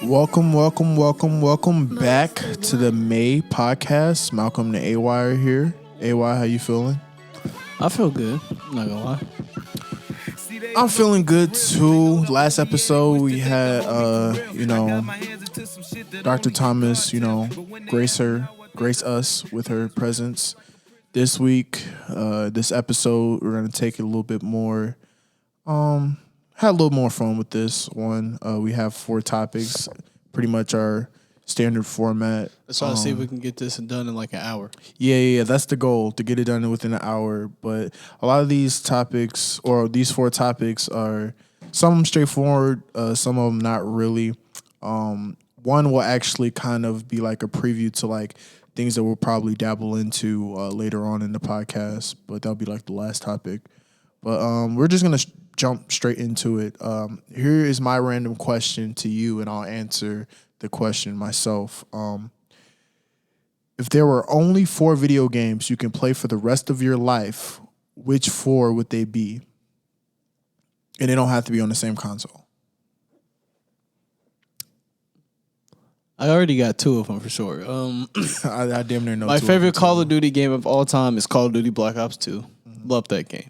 Welcome back to the May podcast. Malcolm the AY are here. AY, how you feeling? I feel good. I'm not gonna lie. I'm feeling good too. Last episode we had Dr. Thomas, grace us with her presence. This week, this episode, we're gonna take it a little bit more had a little more fun with this one. We have 4 topics, pretty much our standard format. Let's try to see if we can get this done in like an hour. Yeah, that's the goal, to get it done within an hour. But a lot of these topics, or these 4 topics, are some of them straightforward, some of them not really. One will actually kind of be like a preview to like things that we'll probably dabble into later on in the podcast, but that'll be like the last topic. But we're just going to jump straight into it. Here is my random question to you, and I'll answer the question myself. If there were only 4 video games you can play for the rest of your life, which 4 would they be? And they don't have to be on the same console. I already got 2 of them for sure. I damn near know. My favorite Call of Duty game of all time is Call of Duty Black Ops 2. Love that game.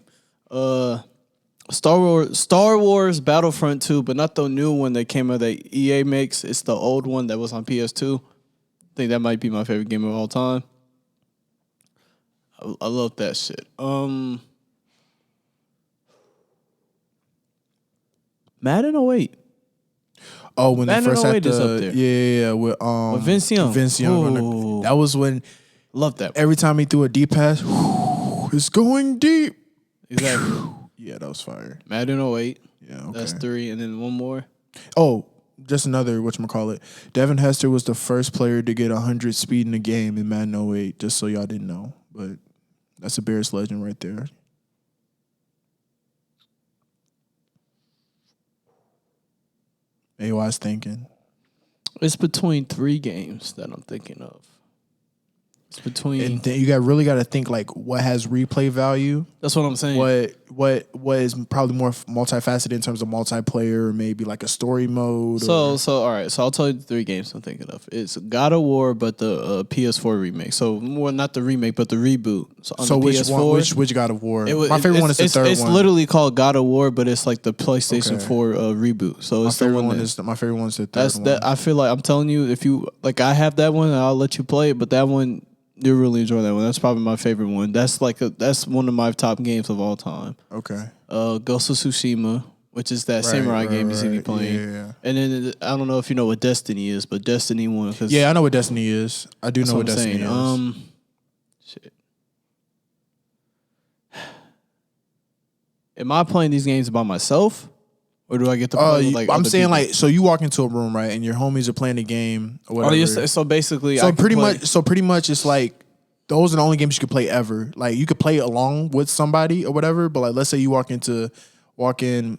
Star Wars Battlefront 2, but not the new one that came out that EA makes. It's the old one that was on PS2. I think that might be my favorite game of all time. I love that shit. Madden 08. Oh, when they first had is up there. Yeah, with Vince Young. That was when Love that. every time he threw a deep pass, it's going deep. Exactly. Yeah, that was fire. Madden 08. Yeah, okay. That's 3, and then one more. Oh, just another, whatchamacallit. Devin Hester was the first player to get 100 speed in the game in Madden 08, just so y'all didn't know. But that's a Bears legend right there. AY's thinking. It's between 3 games that I'm thinking of. It's between. And then you really got to think like what has replay value. That's what I'm saying. What is probably more multifaceted in terms of multiplayer, or maybe like a story mode. So all right. So I'll tell you the 3 games I'm thinking of. It's God of War, but the PS4 remake. So more not the remake, but the reboot. So which PS4, which God of War? My favorite one is the third one. It's literally called God of War, but it's like the PlayStation 4 reboot. So it's the one my favorite one is the third one. That I feel like I'm telling you, if you like, I have that one, and I'll let you play it. But that one. You really enjoy that one. That's probably my favorite one. That's one of my top games of all time. Okay. Ghost of Tsushima, which is that samurai game you see me playing. Yeah. And then I don't know if you know what Destiny is, but Destiny 1. Yeah, I know what Destiny is. I do know what Destiny is. Shit. Am I playing these games by myself? Or do I get to play with, like, I'm saying people? like, so you walk into a room, right, and your homies are playing a game or whatever. So basically, pretty much it's like those are the only games you could play ever. Like you could play along with somebody or whatever, but like let's say you walk in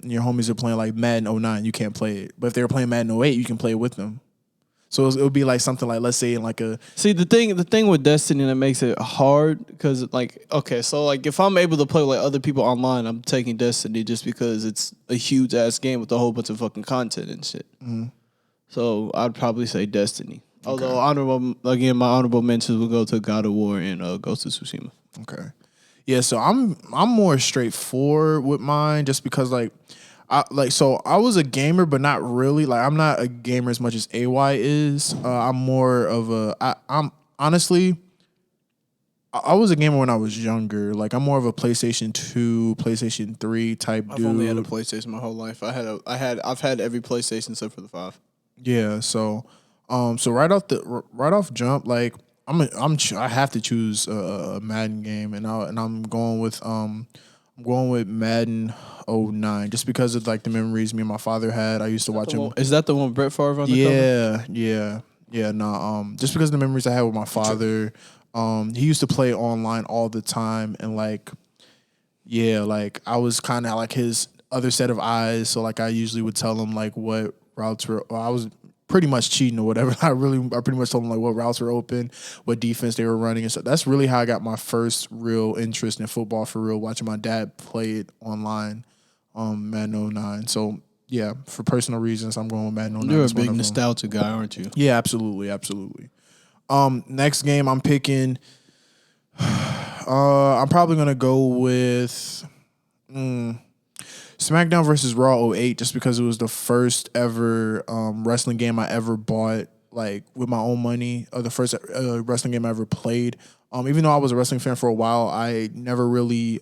and your homies are playing like Madden 09, you can't play it. But if they were playing Madden 08, you can play it with them. So it would be like something like, let's say in like a... See, the thing with Destiny that makes it hard, because like, okay, so like if I'm able to play with like other people online, I'm taking Destiny just because it's a huge ass game with a whole bunch of fucking content and shit. Mm-hmm. So I'd probably say Destiny. Okay. Although my honorable mentions will go to God of War and Ghost of Tsushima. Okay. Yeah, so I'm more straightforward with mine just because like... I was a gamer, but not really. Like, I'm not a gamer as much as AY is. I'm more of I'm honestly, I was a gamer when I was younger. Like, I'm more of a PlayStation 2, PlayStation 3 type dude. I've only had a PlayStation my whole life. I've had every PlayStation except for the 5. Yeah. So right off jump, like I have to choose a Madden game, and I'm going with Madden 09 just because of like the memories me and my father had. I used to watch him. Is that the one Brett Favre on the cover? Yeah. No, just because of the memories I had with my father. He used to play online all the time, and like I was kind of like his other set of eyes. So like I usually would tell him like what routes were. I was pretty much cheating or whatever. I pretty much told them like what routes were open, what defense they were running, and so that's really how I got my first real interest in football for real. Watching my dad play it online, Madden 09. So yeah, for personal reasons, I'm going with Madden 09. You're a as one big of them. nostalgia guy, aren't you? Yeah, absolutely. Next game I'm picking. I'm probably gonna go with SmackDown versus Raw 08, just because it was the first ever wrestling game I ever bought, like with my own money, or the first wrestling game I ever played. Even though I was a wrestling fan for a while, I never really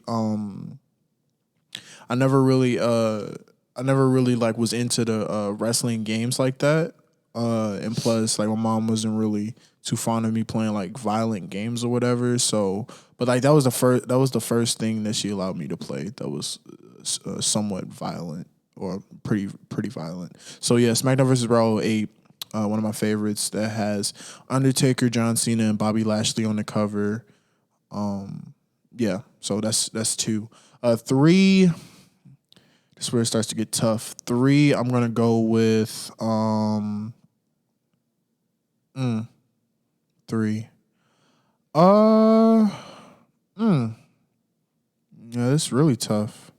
like was into the wrestling games like that. And plus, like my mom wasn't really too fond of me playing like violent games or whatever. So, but like that was the first thing that she allowed me to play that was somewhat violent or pretty violent. So yeah, SmackDown vs. Raw 08, one of my favorites that has Undertaker, John Cena, and Bobby Lashley on the cover. Yeah, so that's 2. 3. This is where it starts to get tough. 3, I'm gonna go with 3. Yeah, this is really tough.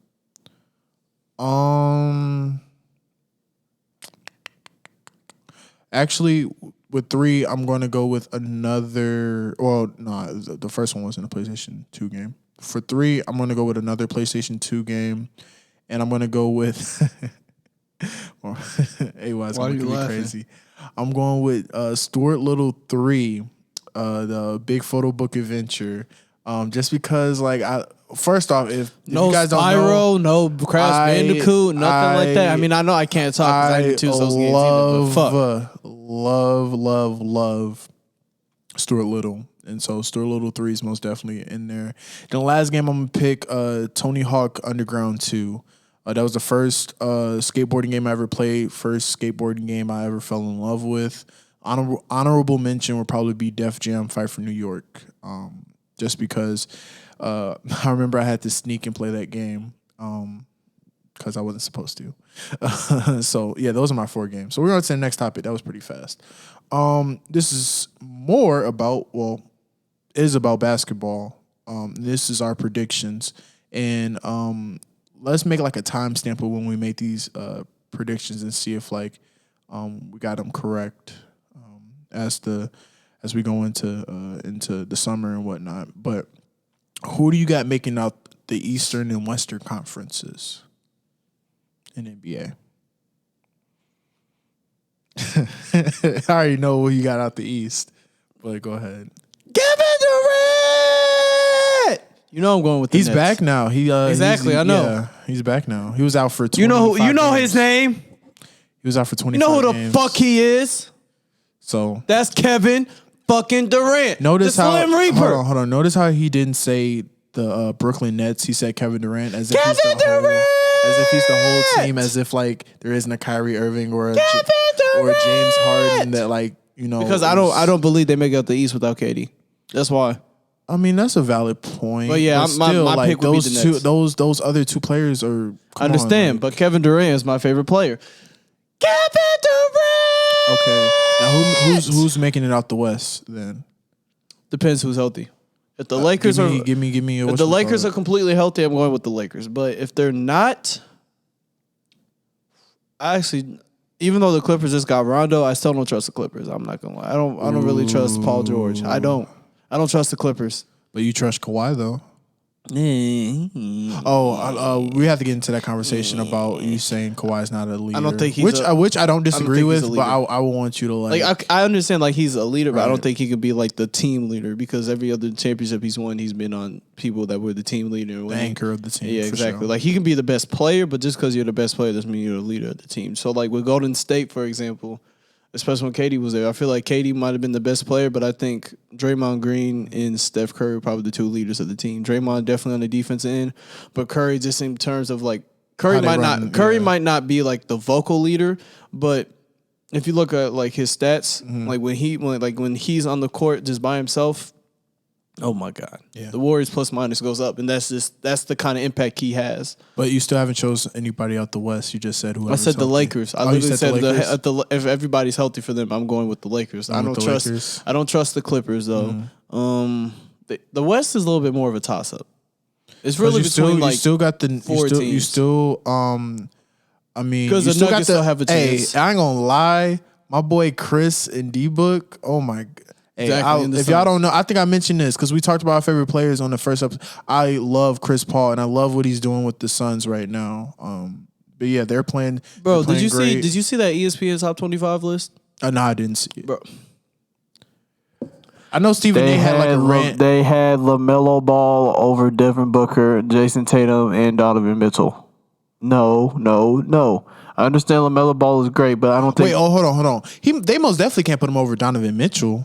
Actually, with 3, I'm going to go with another. Well, no, the first one wasn't a PlayStation 2 game. For 3, I'm going to go with another PlayStation 2 game, and I'm going to go with. AY's going to be crazy. I'm going with Stuart Little 3, the Big Photo Book Adventure. Just because, like, first off, if No you guys Spyro, don't know, no Crash Bandicoot, nothing like that. I mean, I know I can't talk because I didn't choose those games either, but fuck. Love Stuart Little. And so Stuart Little 3 is most definitely in there. The last game I'm going to pick, Tony Hawk Underground 2. That was the first skateboarding game I ever played, first skateboarding game I ever fell in love with. Honorable mention would probably be Def Jam Fight for New York. Just because I remember I had to sneak and play that game because I wasn't supposed to. So, yeah, those are my 4 games. So we're on to the next topic. That was pretty fast. This is more about, is about basketball. This is our predictions. And let's make like a timestamp of when we make these predictions and see if like we got them correct as we go into the summer and whatnot. But who do you got making out the Eastern and Western conferences in NBA? I already know who you got out the East, but go ahead. Kevin Durant. You know I'm going with the He's Nets. back now. Exactly, I know. Yeah, he's back now. He was out for 25 You know games. his name. He was out for 25 You know who the games. fuck he is. So That's Kevin fucking Durant. notice the how Slim Reaper. hold on. Notice how he didn't say the Brooklyn Nets. He said Kevin Durant as if he's the Durant! whole, as if he's the whole team. As if like there isn't a Kyrie Irving or a or a James Harden that like Because I don't believe they make out the East without KD. That's why. I mean that's a valid point. But yeah, my pick would be the Nets. Those other 2 players are. I understand, but Kevin Durant is my favorite player. Kevin Durant. Okay, now who's making it out the West then? Depends who's healthy. If the Lakers give me. If the Lakers are completely healthy, I'm going with the Lakers. But if they're not, I actually, even though the Clippers just got Rondo, I still don't trust the Clippers. I'm not gonna lie. I don't really trust Paul George. I don't trust the Clippers. But you trust Kawhi though. We have to get into that conversation about you saying Kawhi's not a leader. I don't think he's which I don't disagree he's a with, leader. but I want you to Like I understand like he's a leader, but I Right. don't think he could be like the team leader because every other championship he's won, he's been on people that were the team leader. the anchor of the team. Yeah, for exactly. sure. Like he can be the best player, but just because you're the best player doesn't mean you're the leader of the team. So like with Golden State, for example, especially when KD was there, I feel like KD might have been the best player, but I think Draymond Green and Steph Curry were probably the 2 leaders of the team. Draymond definitely on the defensive end, but Curry just in terms of like Curry might not be like the vocal leader, but if you look at like his stats, like when he's on the court just by himself, oh my God. Yeah. The Warriors plus minus goes up, and that's the kind of impact he has. But you still haven't chosen anybody out the West. You just said whoever. I said the Lakers. I you literally said the said Lakers? if everybody's healthy for them, I'm going with the Lakers. I with don't the trust. Lakers? I don't trust the Clippers though. The West is a little bit more of a toss up. It's really between like you still got the 4 you teams. still I mean, 'Cause you the still got Nuggets still have a chance. Hey, I ain't gonna lie, my boy Chris and D-Book. Oh my. Hey, Exactly, in the if y'all Suns. don't know, I think I mentioned this because we talked about our favorite players on the first episode. I love Chris Paul and I love what he's doing with the Suns right now. But yeah, they're playing. Bro, they're did you playing see? great. Did you see that ESPN top 25 list, No, I didn't see it. bro? I know Stephen A had like a rant. They had LaMelo Ball over Devin Booker, Jason Tatum, and Donovan Mitchell. No. I understand LaMelo Ball is great, but I don't think. Wait, hold on. They most definitely can't put him over Donovan Mitchell.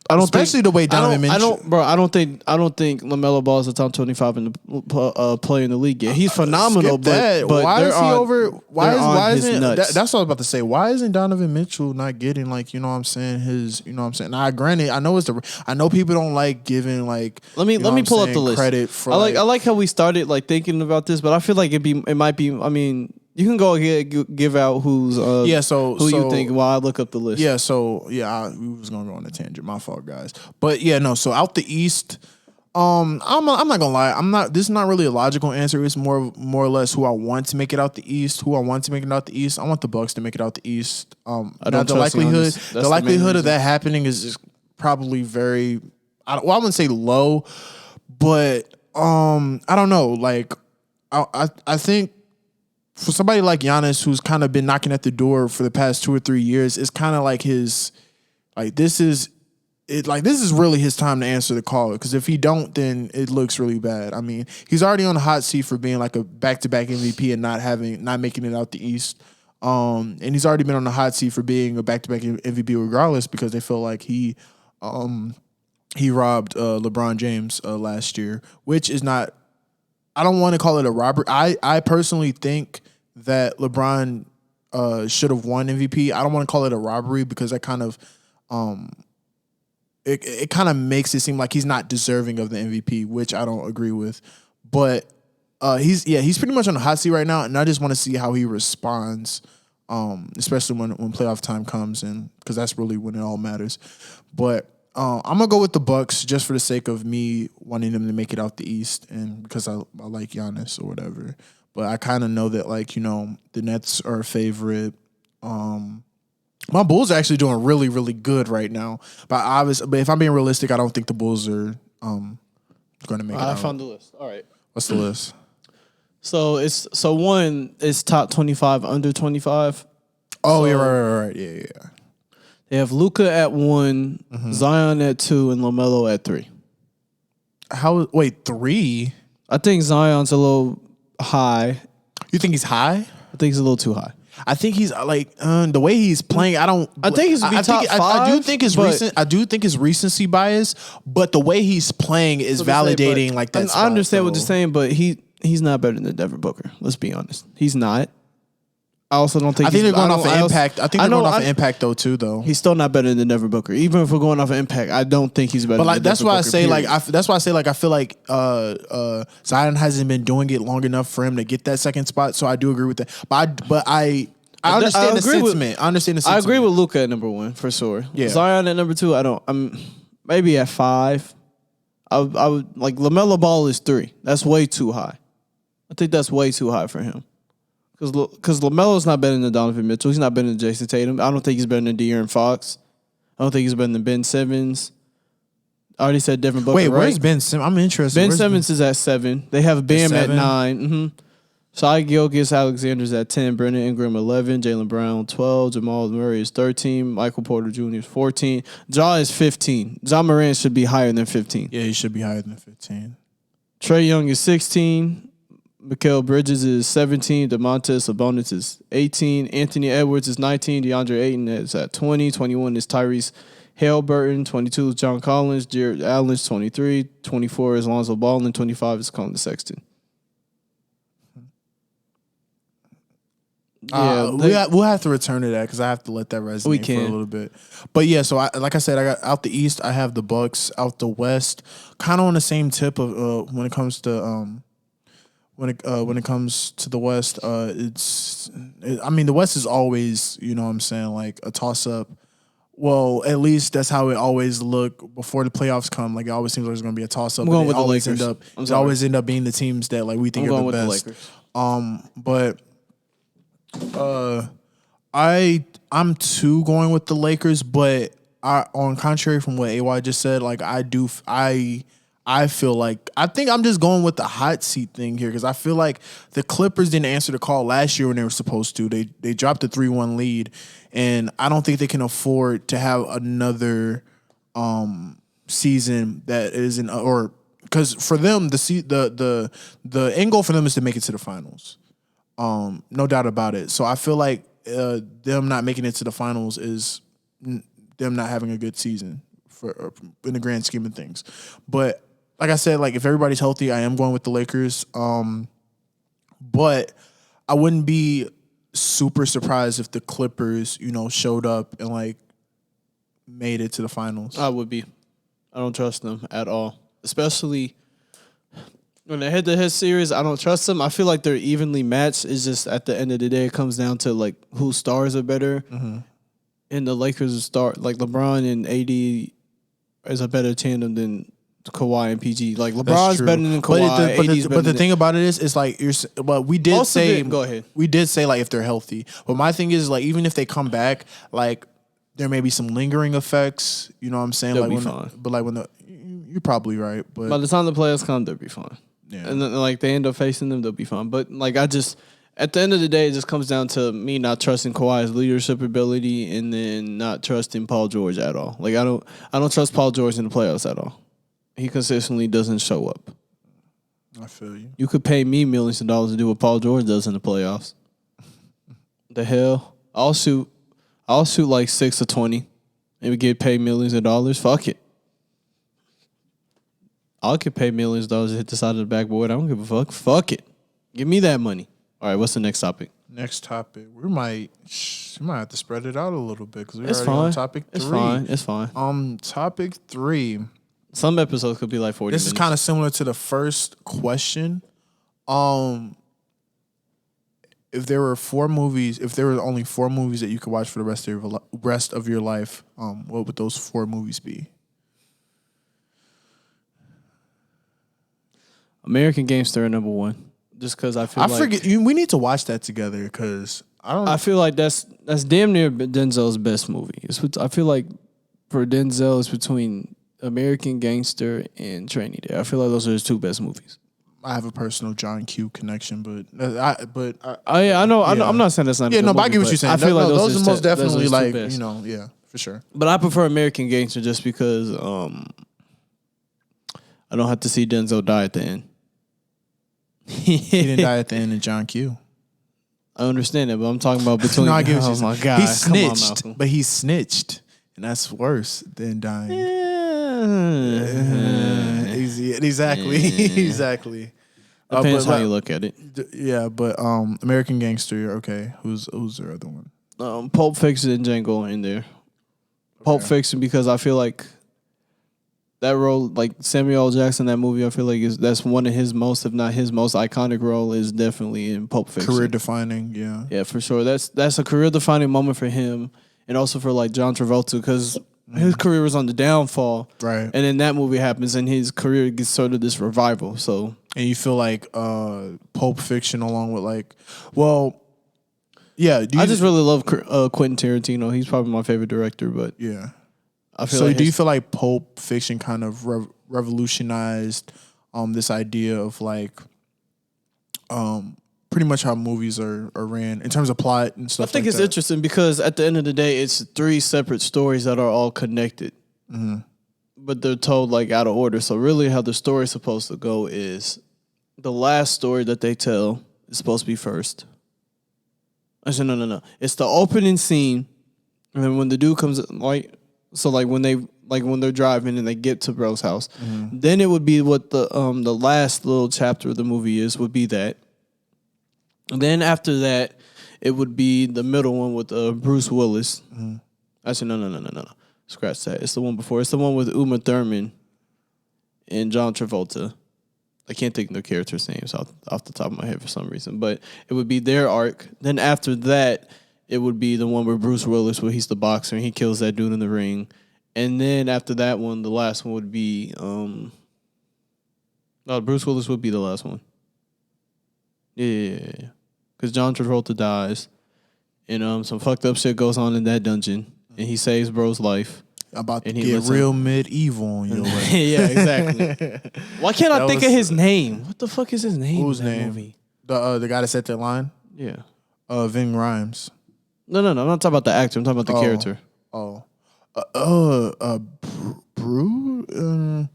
I don't Especially think, the way Donovan Mitchell. I don't think LaMelo Ball is a top 25 in the play in the league yet. He's phenomenal, Skip that. but Why is he over? Why his isn't nuts. that's what I was about to say? Why isn't Donovan Mitchell not getting like you know what I'm saying his you know what I'm saying? Now, granted, I know people don't like giving like Let me pull up the list. Credit for I like how we started like thinking about this, but I feel like it might be. I mean, you can go give out who's who you think while I look up the list. Yeah, we was gonna go on a tangent. My fault, guys. But yeah, no. So out the East, I'm not gonna lie. This is not really a logical answer. It's more or less who I want to make it out the East. I want the Bucks to make it out the East. I don't the trust likelihood. Giannis. That's The the likelihood main of that happening is probably very. I wouldn't say low, but I don't know. Like I think. For somebody like Giannis, who's kind of been knocking at the door for the past 2 or 3 years, it's kind of like this is really his time to answer the call. Because if he don't, then it looks really bad. I mean, he's already on the hot seat for being like a back-to-back MVP and not making it out the East. And he's already been on the hot seat for being a back-to-back MVP regardless because they feel like he robbed LeBron James last year, which is not. I don't want to call it a robbery. I personally think that LeBron should have won MVP. I don't want to call it a robbery because that kind of it kind of makes it seem like he's not deserving of the MVP, which I don't agree with. But he's pretty much on the hot seat right now, and I just want to see how he responds, especially when playoff time comes, and because that's really when it all matters. But I'm gonna go with the Bucks just for the sake of me wanting them to make it out the East, and because I like Giannis or whatever. But I kind of know that the Nets are a favorite. My Bulls are actually doing really, really good right now. But if I'm being realistic, I don't think the Bulls are going to make it out. I found the list. All right. What's the list? So one is top 25 under 25. Oh, yeah, right. Yeah. They have Luka at 1, Zion at 2, and LaMelo at 3. Wait, 3? I think Zion's a little high. You think he's high? I think he's a little too high. I think he's like the way he's playing. I think he's top I do five, think his but- I do think his recency bias, but the way he's playing is validating like that. I understand what you're saying, but he's not better than Devin Booker. Let's be honest. He's not. I also don't think. I think they're going off of impact. I think they're going off of impact though too. Though he's still not better than Devin Booker. Even if we're going off of impact, I don't think he's better. But like than that's Devin why I Booker, say period. I feel like Zion hasn't been doing it long enough for him to get that second spot. So I do agree with that. But I understand the sentiment. I understand the sentiment. I agree with Luka at number 1 for sure. Yeah. Zion at number 2. I'm maybe at 5. I would like LaMelo Ball is 3. That's way too high. I think that's way too high for him. Because LaMelo's not better than Donovan Mitchell. He's not better than Jason Tatum. I don't think he's better than De'Aaron Fox. I don't think he's better than Ben Simmons. I already said Devin Booker. Wait, right? where's Ben Simmons? I'm interested. Ben Simmons is at 7. They have Bam at 7? 9. Shai Gilgeous Alexander's at 10. Brandon Ingram 11. Jaylen Brown 12. Jamal Murray is 13. Michael Porter Jr. is 14. Ja is 15. Ja Morant should be higher than 15. Yeah, he should be higher than 15. Trae Young is 16. Mikal Bridges is 17. DeMontis Sabonis is 18. Anthony Edwards is 19. DeAndre Ayton is at 20. 21 is Tyrese Haliburton. 22 is John Collins. Jared Allen is 23. 24 is Lonzo Ball. And 25 is Colin Sexton. Yeah, we'll have to return to that because I have to let that resonate for a little bit. But yeah, so like I said, I got out the East. I have the Bucks. Out the West, kind of on the same tip of when it comes to when it comes to the West, I mean the West is always, you know what I'm saying, like a toss up. Well, at least that's how it always look before the playoffs come. Like it always seems like it's going to be a toss up. I'm going with the Lakers. It always end up being the teams that like we think I'm are going the with best. the Lakers. But I'm too going with the Lakers, but on contrary from what AY just said, like I feel like I think I'm just going with the hot seat thing here because I feel like the Clippers didn't answer the call last year when they were supposed to. They dropped a 3-1 lead, and I don't think they can afford to have another season that isn't or because for them the end goal for them is to make it to the finals. No doubt about it. So I feel like them not making it to the finals is them not having a good season for in the grand scheme of things. But like I said, like if everybody's healthy, I am going with the Lakers. But I wouldn't be super surprised if the Clippers, showed up and like made it to the finals. I would be. I don't trust them at all, especially when they head-to-head series. I don't trust them. I feel like they're evenly matched. It's just at the end of the day, it comes down to like whose stars are better. And the Lakers start like LeBron and AD is a better tandem than Kawhi and PG. Like LeBron's better than Kawhi. But the thing about it is like we did Most of say it- go ahead. We did say like if they're healthy. But my thing is like even if they come back, like there may be some lingering effects. You know what I'm saying? They'll like be when fine. But like you're probably right. But By the time the playoffs come, they'll be fine. Yeah. And then like they end up facing them, they'll be fine. But like at the end of the day, it just comes down to me not trusting Kawhi's leadership ability and then not trusting Paul George at all. Like I don't trust Paul George in the playoffs at all. He consistently doesn't show up. I feel you. You could pay me millions of dollars to do what Paul George does in the playoffs. The hell? I'll shoot like 6 or 20 and we get paid millions of dollars. Fuck it. I could pay millions of dollars to hit the side of the backboard. I don't give a fuck. Fuck it. Give me that money. All right, what's the next topic? Next topic. We might have to spread it out a little bit because we're It's already on fine. topic 3. It's fine. Topic 3. Some episodes could be like 40 This minutes. is kind of similar to the first question. If there were only 4 movies that you could watch for the rest of your life, what would those 4 movies be? American Gangster number 1. Just because I feel We need to watch that together because I feel like that's damn near Denzel's best movie. I feel like for Denzel, it's between American Gangster and Training Day. I feel like those are his 2 best movies. I have a personal John Q connection, but I know. I'm not saying that's not. yeah, a good no, but I movie, get what you're saying. I feel like those are most those definitely his 2 like best. yeah, for sure. But I prefer American Gangster just because I don't have to see Denzel die at the end. He didn't die at the end of John Q. I understand that, but I'm talking about between. No, I get what oh you're saying. my god, He come on, snitched, Malcolm. but he snitched, and that's worse than dying. Exactly. Exactly. Depends how you look at it. Yeah, but American Gangster. Okay, who's their other one? Pulp Fiction and Django in there. Pulp Fiction because I feel like that role, like Samuel L. Jackson, that movie, I feel like that's one of his most, if not his most iconic role, is definitely in Pulp Fiction. Career defining. Yeah. Yeah, for sure. That's a career defining moment for him, and also for like John Travolta because his career was on the downfall, Right. and then that movie happens, and his career gets sort of this revival. So And you feel like Pulp Fiction, along with like, well, yeah. I just really love Quentin Tarantino. He's probably my favorite director, but yeah. I feel So like do you feel like Pulp Fiction kind of revolutionized this idea of like pretty much how movies are ran in terms of plot and I stuff think like it's that? interesting because at the end of the day, it's 3 separate stories that are all connected, but they're told like out of order. So really, how the story is supposed to go is the last story that they tell is supposed to be first. I said no. It's the opening scene, and then when the dude comes like, so like when they're driving and they get to bro's house, then it would be what the last little chapter of the movie would be that. And then after that, it would be the middle one with Bruce Willis. I said, no. Scratch that. It's the one before. It's the one with Uma Thurman and John Travolta. I can't think of the characters' names off the top of my head for some reason. But it would be their arc. Then after that, it would be the one where Bruce Willis, where he's the boxer and he kills that dude in the ring. And then after that one, the last one would be... Bruce Willis would be the last one. Yeah. Because John Travolta dies. and some fucked up shit goes on in that dungeon, and he saves bro's life. About to And he get lets him- real medieval on your way. Yeah, exactly. Why can't I That think was- of his name? What the fuck is his name? Whose in that name? Movie? The guy that said that line? Yeah. Ving Rhymes. No. I'm not talking about the actor. I'm talking about the Oh. character. Brew?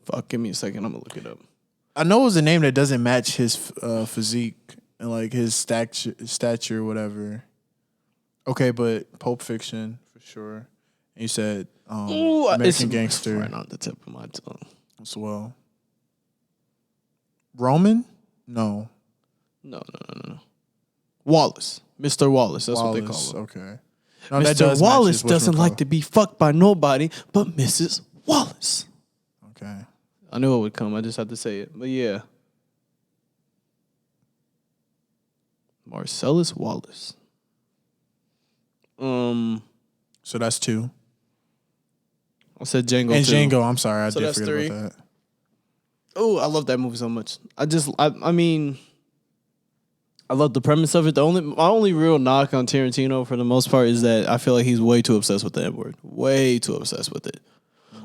Fuck, give me a second. I'm gonna look it up. I know it was a name that doesn't match his physique and like his stature, whatever. Okay, but Pulp Fiction for sure. And you said Ooh, American it's Gangster right on the tip of my tongue. as well. Roman? No. No. Wallace, Mr. Wallace. That's what they call him. Okay. No, that does Mr. match Wallace his doesn't like whatchamacallit. to be fucked by nobody but Mrs. Wallace. Okay. I knew it would come. I just had to say it. But yeah. Marcellus Wallace. So that's 2. I said Django And too. Django, I'm sorry, I So did that's forget 3. about that. Oh, I love that movie so much. I mean, I love the premise of it. My only real knock on Tarantino for the most part is that I feel like he's way too obsessed with the N-word. Way too obsessed with it.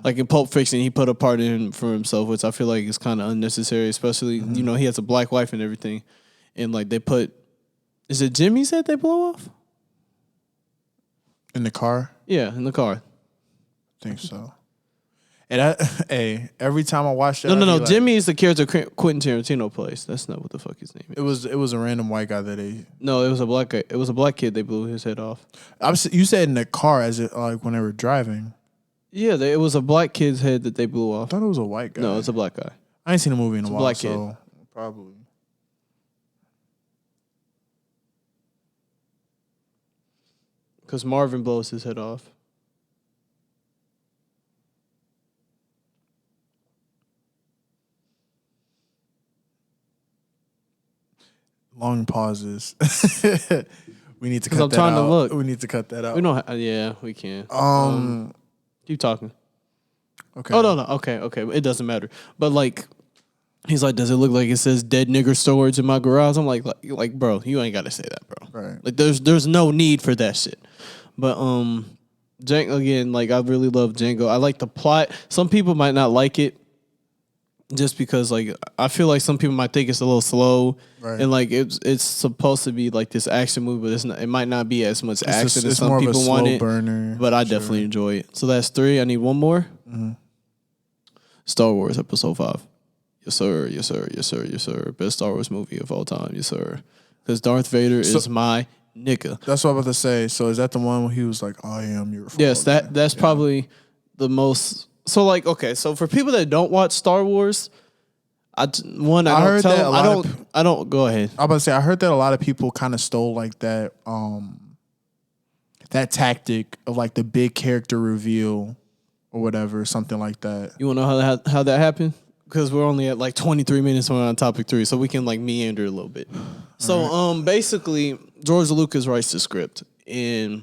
Like in Pulp Fiction, he put a part in for himself, which I feel like is kind of unnecessary, especially, you know, he has a black wife and everything. And like they put, is it Jimmy's head they blow off? In the car? Yeah, in the car. I think so. And every time I watch that, No. I'd be like- Jimmy is the character Quentin Tarantino plays. That's not what the fuck his name is. It was a random white guy that they. No, it was a black guy. It was a black kid. They blew his head off. You said in the car as it like when they were driving. Yeah, it was a black kid's head that they blew I off. thought it was a white guy. No, it's a black guy. I ain't seen a movie in a a while, black so probably. Because Marvin blows his head off. Long pauses. We need to 'Cause cut I'm that trying to out. look. We need to cut that out. We don't. Yeah, we can. Keep talking. Okay. Oh no. Okay. It doesn't matter. But like, he's like, does it look like it says "dead nigger storage" in my garage? I'm like, bro, you ain't got to say that, bro. Right. Like, there's no need for that shit. But Django again, like I really love Django. I like the plot. Some people might not like it, just because like I feel like some people might think it's a little slow, Right. and like it's supposed to be like this action movie, but it's not. It might not be as much action as It's some more people of a slow want it. burner. But I for sure. definitely enjoy it. So that's 3. I need one more. Star Wars Episode 5. Yes, sir. Yes, sir. Yes, sir. Yes, sir. Best Star Wars movie of all time. Yes, sir. Because Darth Vader is my nigga. That's what I was about to say. So is that the one where he was like, "I am your father"? Yes, that's probably the most. So like, okay, so for people that don't watch Star Wars, I don't heard tell that them. a lot of I don't. Go ahead. I was about to say I heard that a lot of people kind of stole like that that tactic of like the big character reveal or whatever, something like that. You want to know how that happened? Because we're only at like 23 minutes when we're on topic 3, so we can like meander a little bit. So basically, George Lucas writes the script, and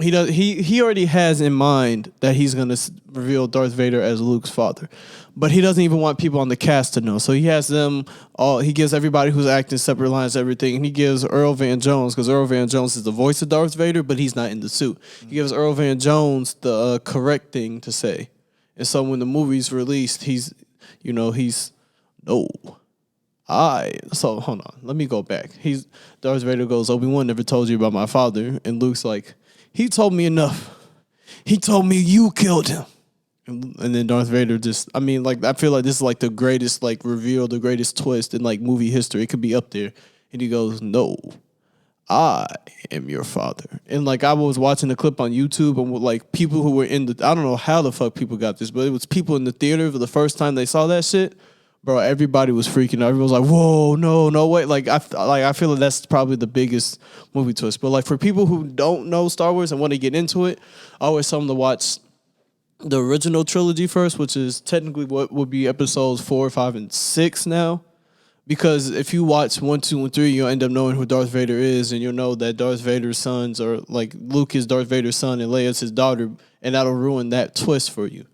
he already has in mind that he's gonna reveal Darth Vader as Luke's father, but he doesn't even want people on the cast to know. So he has them all. He gives everybody who's acting separate lines, everything, and he gives Earl Van Jones, because Earl Van Jones is the voice of Darth Vader, but he's not in the suit. He gives Earl Van Jones the correct thing to say, and so when the movie's released, he's no. So hold on, let me go back. Darth Vader goes, Obi-Wan never told you about my father, and Luke's like, he told me enough. He told me you killed him. And then Darth Vader I feel like this is like the greatest like reveal, the greatest twist in like movie history. It could be up there. And he goes, no, I am your father. And like I was watching the clip on YouTube, and with like people who were I don't know how the fuck people got this, but it was people in the theater for the first time they saw that shit. Bro, everybody was freaking out. Everyone was like, "Whoa, no way!" I feel like that's probably the biggest movie twist. But like for people who don't know Star Wars and want to get into it, I always tell them to watch the original trilogy first, which is technically what would be episodes 4, 5, and 6 now. Because if you watch 1, 2, and 3, you'll end up knowing who Darth Vader is, and you'll know that Darth Vader's sons are like Luke is Darth Vader's son and Leia's his daughter, and that'll ruin that twist for you.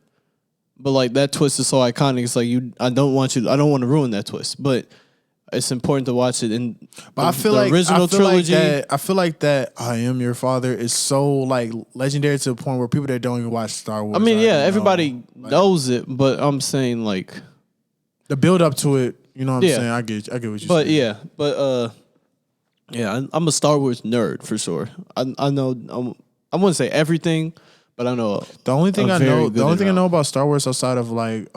But like that twist is so iconic, it's like I don't want to ruin that twist. But it's important to watch it in But I feel like original trilogy. I feel like that I Am Your Father is so like legendary to the point where people that don't even watch Star Wars. I mean, yeah, already everybody know. Like, knows it, but I'm saying like, the build up to it. You know what I'm Yeah. saying? I get what you're but saying. yeah, I'm a Star Wars nerd for sure. I know I wouldn't say everything, but I know The only thing a I very know, good the only thing I amount. know about Star Wars outside of like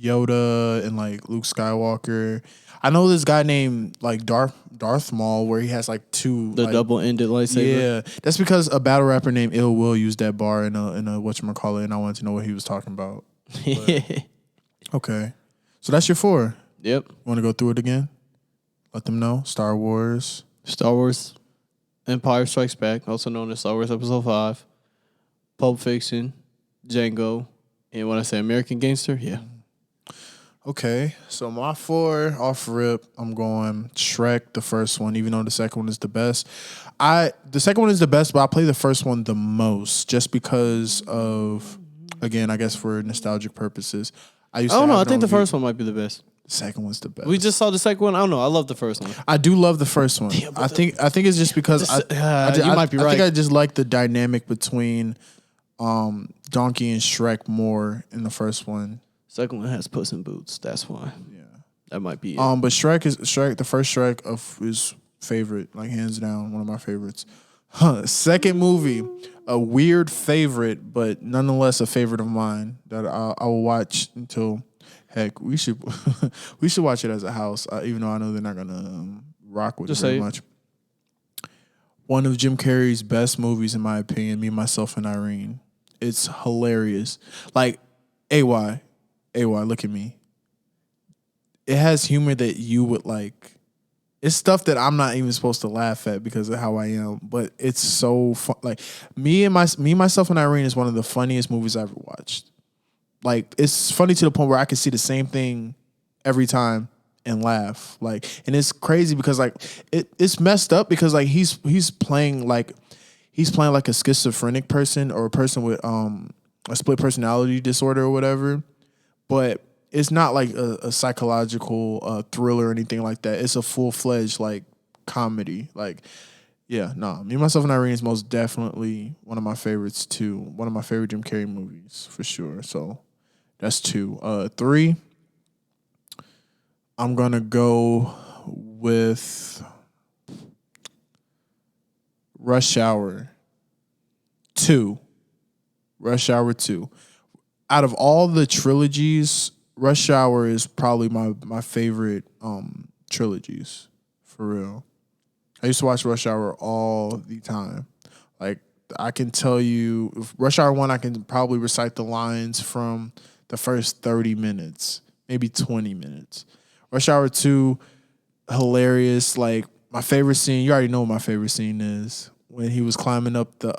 Yoda and like Luke Skywalker, I know this guy named like Darth Maul, where he has like two the like, double-ended lightsaber. Yeah, that's because a battle rapper named Ill Will used that bar in a whatchamacallit, and I wanted to know what he was talking about. Okay, so that's your 4. Yep. Want to go through it again? Let them know. Star Wars. Star Wars Empire Strikes Back, also known as Star Wars Episode 5, Pulp Fiction, Django, and when I say American Gangster, yeah. Okay, so my 4 off rip, I'm going Shrek, the first one, even though the second one is the best. The second one is the best, but I play the first one the most just because of, again, I guess for nostalgic purposes. I don't know. I think the first one might be the best. The second one's the best. We just saw the second one. I don't know. I love the first one. I do love the first one. I think it's just because you might be I think right. I just like the dynamic between Donkey and Shrek more in the first one. Second one has Puss in Boots. That's why. Yeah. That might be it. But Shrek, the first Shrek is favorite, like hands down, one of my favorites. Second movie, a weird favorite, but nonetheless a favorite of mine that I will watch until heck. We should watch it as a house, even though I know they're not gonna rock with Just it very say it. much. One of Jim Carrey's best movies, in my opinion, Me, Myself, and Irene. It's hilarious. Like, AY, look at me. It has humor that you would like. It's stuff that I'm not even supposed to laugh at because of how I am, but it's so fun. Like, Me, Myself, and Irene is one of the funniest movies I've ever watched. Like, it's funny to the point where I can see the same thing every time and laugh. Like, and it's crazy because like it's messed up because like he's playing like a schizophrenic person or a person with a split personality disorder or whatever. But it's not like a psychological thriller or anything like that. It's a full-fledged like comedy. Like, yeah, no. Me, Myself, and Irene is most definitely one of my favorites too. One of my favorite Jim Carrey movies for sure. So that's 2. 3, I'm gonna go with Rush Hour 2. Rush Hour 2. Out of all the trilogies, Rush Hour is probably my favorite trilogies, for real. I used to watch Rush Hour all the time. Like, I can tell you, if Rush Hour 1, I can probably recite the lines from the first 30 minutes, maybe 20 minutes. Rush Hour 2, hilarious. Like, my favorite scene, you already know what my favorite scene is. When he was climbing up the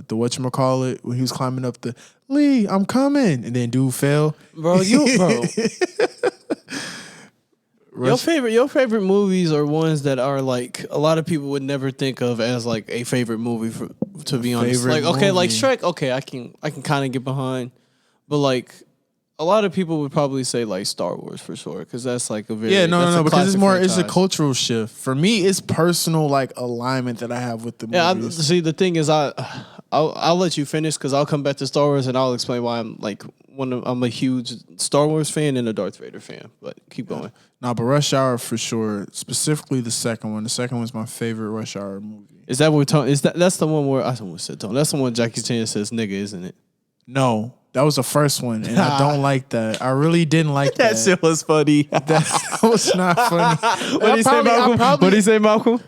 whatchamacallit, when he was climbing up the Lee, I'm coming, and then dude fell. bro. Your favorite movies are ones that are like a lot of people would never think of as like a favorite movie to be honest. favorite Like, okay, like movie. Shrek, okay, I can kind of get behind. But like a lot of people would probably say like Star Wars for sure because that's like a very Yeah, no, because it's classic more, it's a franchise. cultural shift. For me, it's personal like alignment that I have with the Yeah, movies. see, the thing is, I'll let you finish because I'll come back to Star Wars and I'll explain why I'm like I'm a huge Star Wars fan and a Darth Vader fan. But keep going. Nah, but Rush Hour for sure. Specifically the second one. The second one's my favorite Rush Hour movie. Is that what we're talking? That's the one where I almost said Tone. That's the one Jackie Chan says nigga, isn't it? No, that was the first one, and I don't like that. I really didn't like that. That shit was funny. That was not funny. What did he say, Malcolm? What did he say, Malcolm?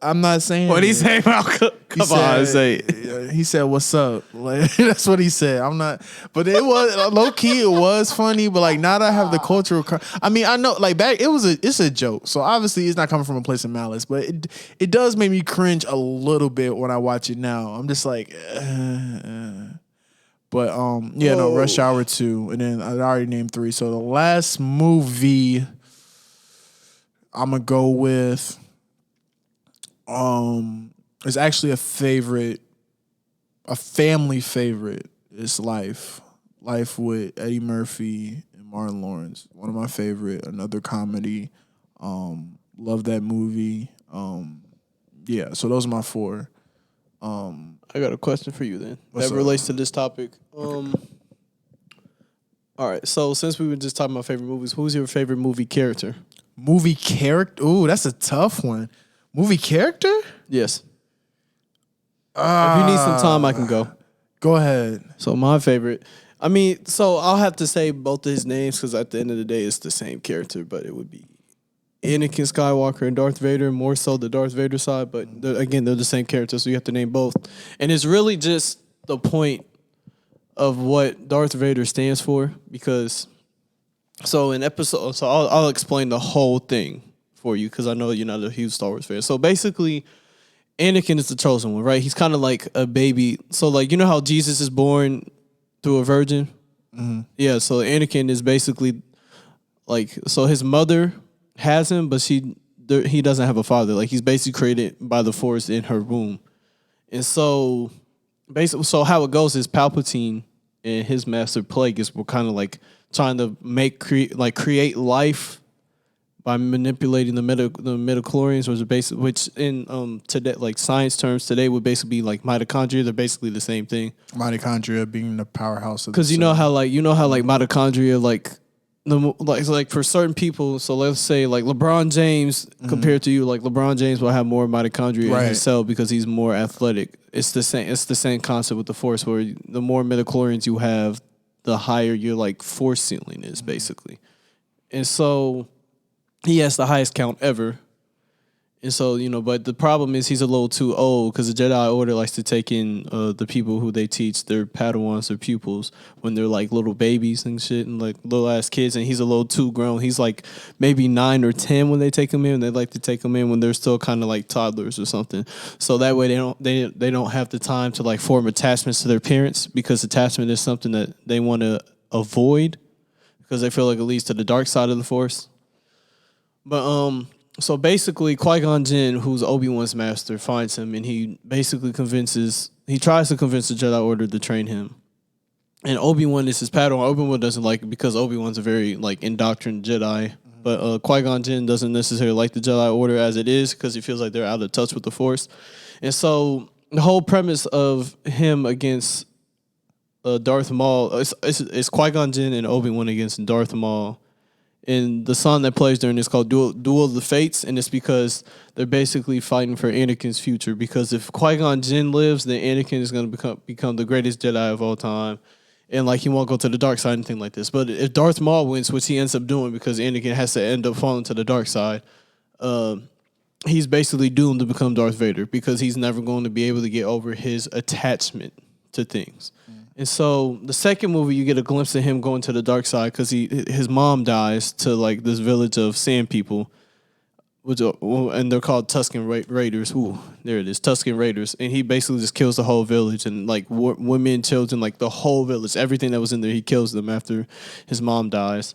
I'm not saying. What did he it. say, Malcolm? He Come on, say it. He said, "What's up?" Like, that's what he said. I'm not, but it was low key. It was funny, but like now that I have the cultural. I mean, I know like back it's a joke, so obviously it's not coming from a place of malice, but it does make me cringe a little bit when I watch it now. I'm just like, but yeah, no, Rush Hour 2, and then I already named 3. So the last movie I'm gonna go with. It's actually a family favorite. It's Life with Eddie Murphy and Martin Lawrence, one of my favorite. Another comedy. Love that movie. Yeah, so those are my four. I got a question for you then. What's That up? relates to this topic. All right. So since we were just talking about favorite movies, who's your favorite movie character? Movie character. Ooh, that's a tough one. Movie character? Yes. If you need some time, I can go. Go ahead. So my favorite. I mean, so I'll have to say both of his names because at the end of the day, it's the same character, but it would be Anakin Skywalker and Darth Vader, more so the Darth Vader side, but again, they're the same character, so you have to name both. And it's really just the point of what Darth Vader stands for, because so I'll explain the whole thing for you because I know you're not a huge Star Wars fan. So basically, Anakin is the chosen one, right? He's kind of like a baby. So like, you know how Jesus is born through a virgin? Mm-hmm. Yeah, so Anakin is basically like, so his mother has him, but he doesn't have a father. Like, he's basically created by the Force in her womb. And so basically, so how it goes is Palpatine and his master Plagueis were kind of like trying to create life by manipulating the midichlorians, which in today, like science terms today, would basically be like mitochondria. They're basically the same thing. Mitochondria being the powerhouse of the Because you know how mitochondria like for certain people. So let's say like LeBron James compared to you, like LeBron James will have more mitochondria in his cell because he's more athletic. It's the same. It's the same concept with the Force, where the more midichlorians you have, the higher your like Force ceiling is basically. And so he has the highest count ever. And so, but the problem is he's a little too old because the Jedi Order likes to take in the people who they teach, their Padawans, their pupils, when they're like little babies and shit and like little ass kids. And he's a little too grown. He's like maybe 9 or 10 when they take him in. They like to take him in when they're still kind of like toddlers or something. So that way they don't have the time to like form attachments to their parents, because attachment is something that they want to avoid because they feel like it leads to the dark side of the Force. But so basically, Qui-Gon Jinn, who's Obi-Wan's master, finds him, and he basically tries to convince the Jedi Order to train him. And Obi-Wan is his Padawan. Obi-Wan doesn't like it because Obi-Wan's a very like indoctrined Jedi. But Qui-Gon Jinn doesn't necessarily like the Jedi Order as it is because he feels like they're out of touch with the Force. And so the whole premise of him against Darth Maul is Qui-Gon Jinn and Obi-Wan against Darth Maul. And the song that plays during this is called Duel of the Fates, and it's because they're basically fighting for Anakin's future. Because if Qui-Gon Jinn lives, then Anakin is going to become the greatest Jedi of all time, and like he won't go to the dark side or anything like this. But if Darth Maul wins, which he ends up doing because Anakin has to end up falling to the dark side, he's basically doomed to become Darth Vader because he's never going to be able to get over his attachment to things. And so the second movie, you get a glimpse of him going to the dark side because his mom dies to like this village of sand people, and they're called Tusken Raiders. Ooh, there it is, Tusken Raiders. And he basically just kills the whole village and like women, children, like the whole village, everything that was in there, he kills them after his mom dies.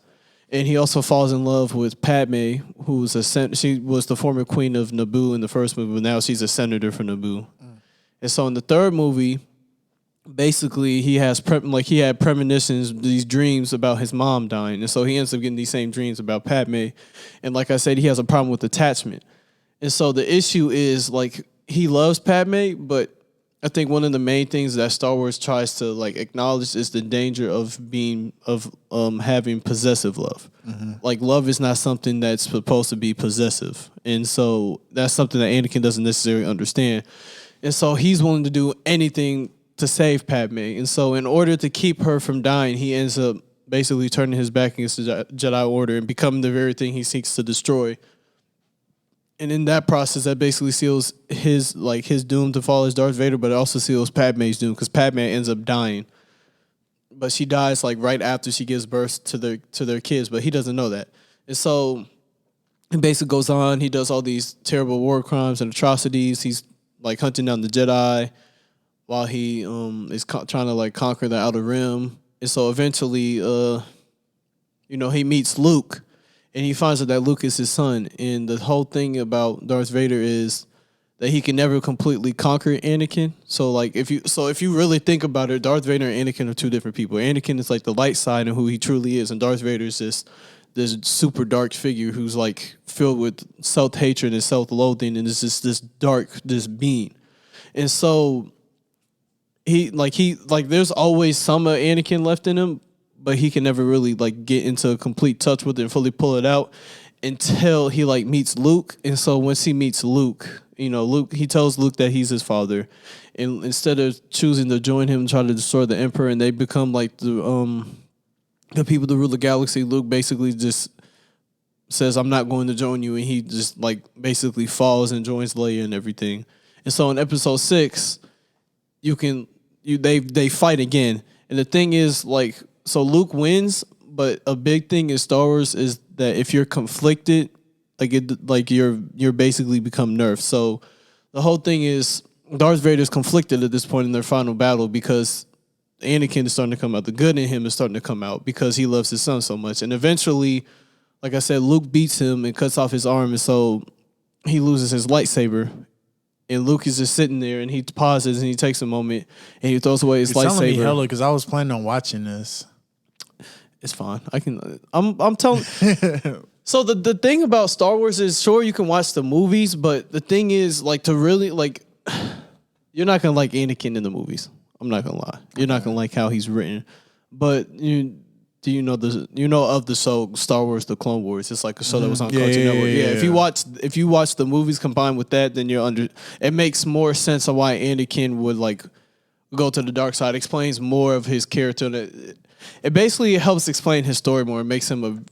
And he also falls in love with Padme, she was the former queen of Naboo in the first movie, but now she's a senator for Naboo. And so in the third movie, basically he had premonitions, these dreams about his mom dying, and so he ends up getting these same dreams about Padme. And like I said, he has a problem with attachment. And so the issue is like he loves Padme, but I think one of the main things that Star Wars tries to like acknowledge is the danger of having possessive love. Like love is not something that's supposed to be possessive, and so that's something that Anakin doesn't necessarily understand. And so he's willing to do anything to save Padme. And so in order to keep her from dying, he ends up basically turning his back against the Jedi Order and becoming the very thing he seeks to destroy. And in that process, that basically seals his doom to fall as Darth Vader, but it also seals Padme's doom because Padme ends up dying. But she dies like right after she gives birth to their kids, but he doesn't know that. And so it basically goes on. He does all these terrible war crimes and atrocities. He's like hunting down the Jedi while he is trying to like conquer the Outer Rim. And so eventually, he meets Luke, and he finds out that Luke is his son. And the whole thing about Darth Vader is that he can never completely conquer Anakin. So like if you really think about it, Darth Vader and Anakin are two different people. Anakin is like the light side and who he truly is, and Darth Vader is just this super dark figure who's like filled with self hatred and self loathing, and is just this dark this being. And so he there's always some of Anakin left in him, but he can never really like get into a complete touch with it and fully pull it out until he like meets Luke. And so once he meets Luke, Luke, he tells Luke that he's his father, and instead of choosing to join him and try to destroy the Emperor, and they become like the people to rule the galaxy, Luke basically just says, "I'm not going to join you," and he just like basically falls and joins Leia and everything. And so in Episode 6, they fight again, and the thing is like, so Luke wins, but a big thing in Star Wars is that if you're conflicted, you're basically become nerfed. So the whole thing is Darth Vader's conflicted at this point in their final battle because Anakin is starting to come out. The good in him is starting to come out because he loves his son so much. And eventually, like I said, Luke beats him and cuts off his arm, and so he loses his lightsaber. And Luke is just sitting there, and he pauses and he takes a moment and he throws away his You're telling me lightsaber. hella because I was planning on watching this. It's fine. I'm telling. So the thing about Star Wars is, sure, you can watch the movies, but the thing is, like, to really like, you're not gonna like Anakin in the movies. I'm not gonna lie. You're not gonna like how he's written. But you know of the show Star Wars: The Clone Wars? It's like a show that was on Cartoon Network. Yeah. If you watch the movies combined with that, then it makes more sense of why Anakin would like go to the dark side. It explains more of his character. It basically helps explain his story more. It makes him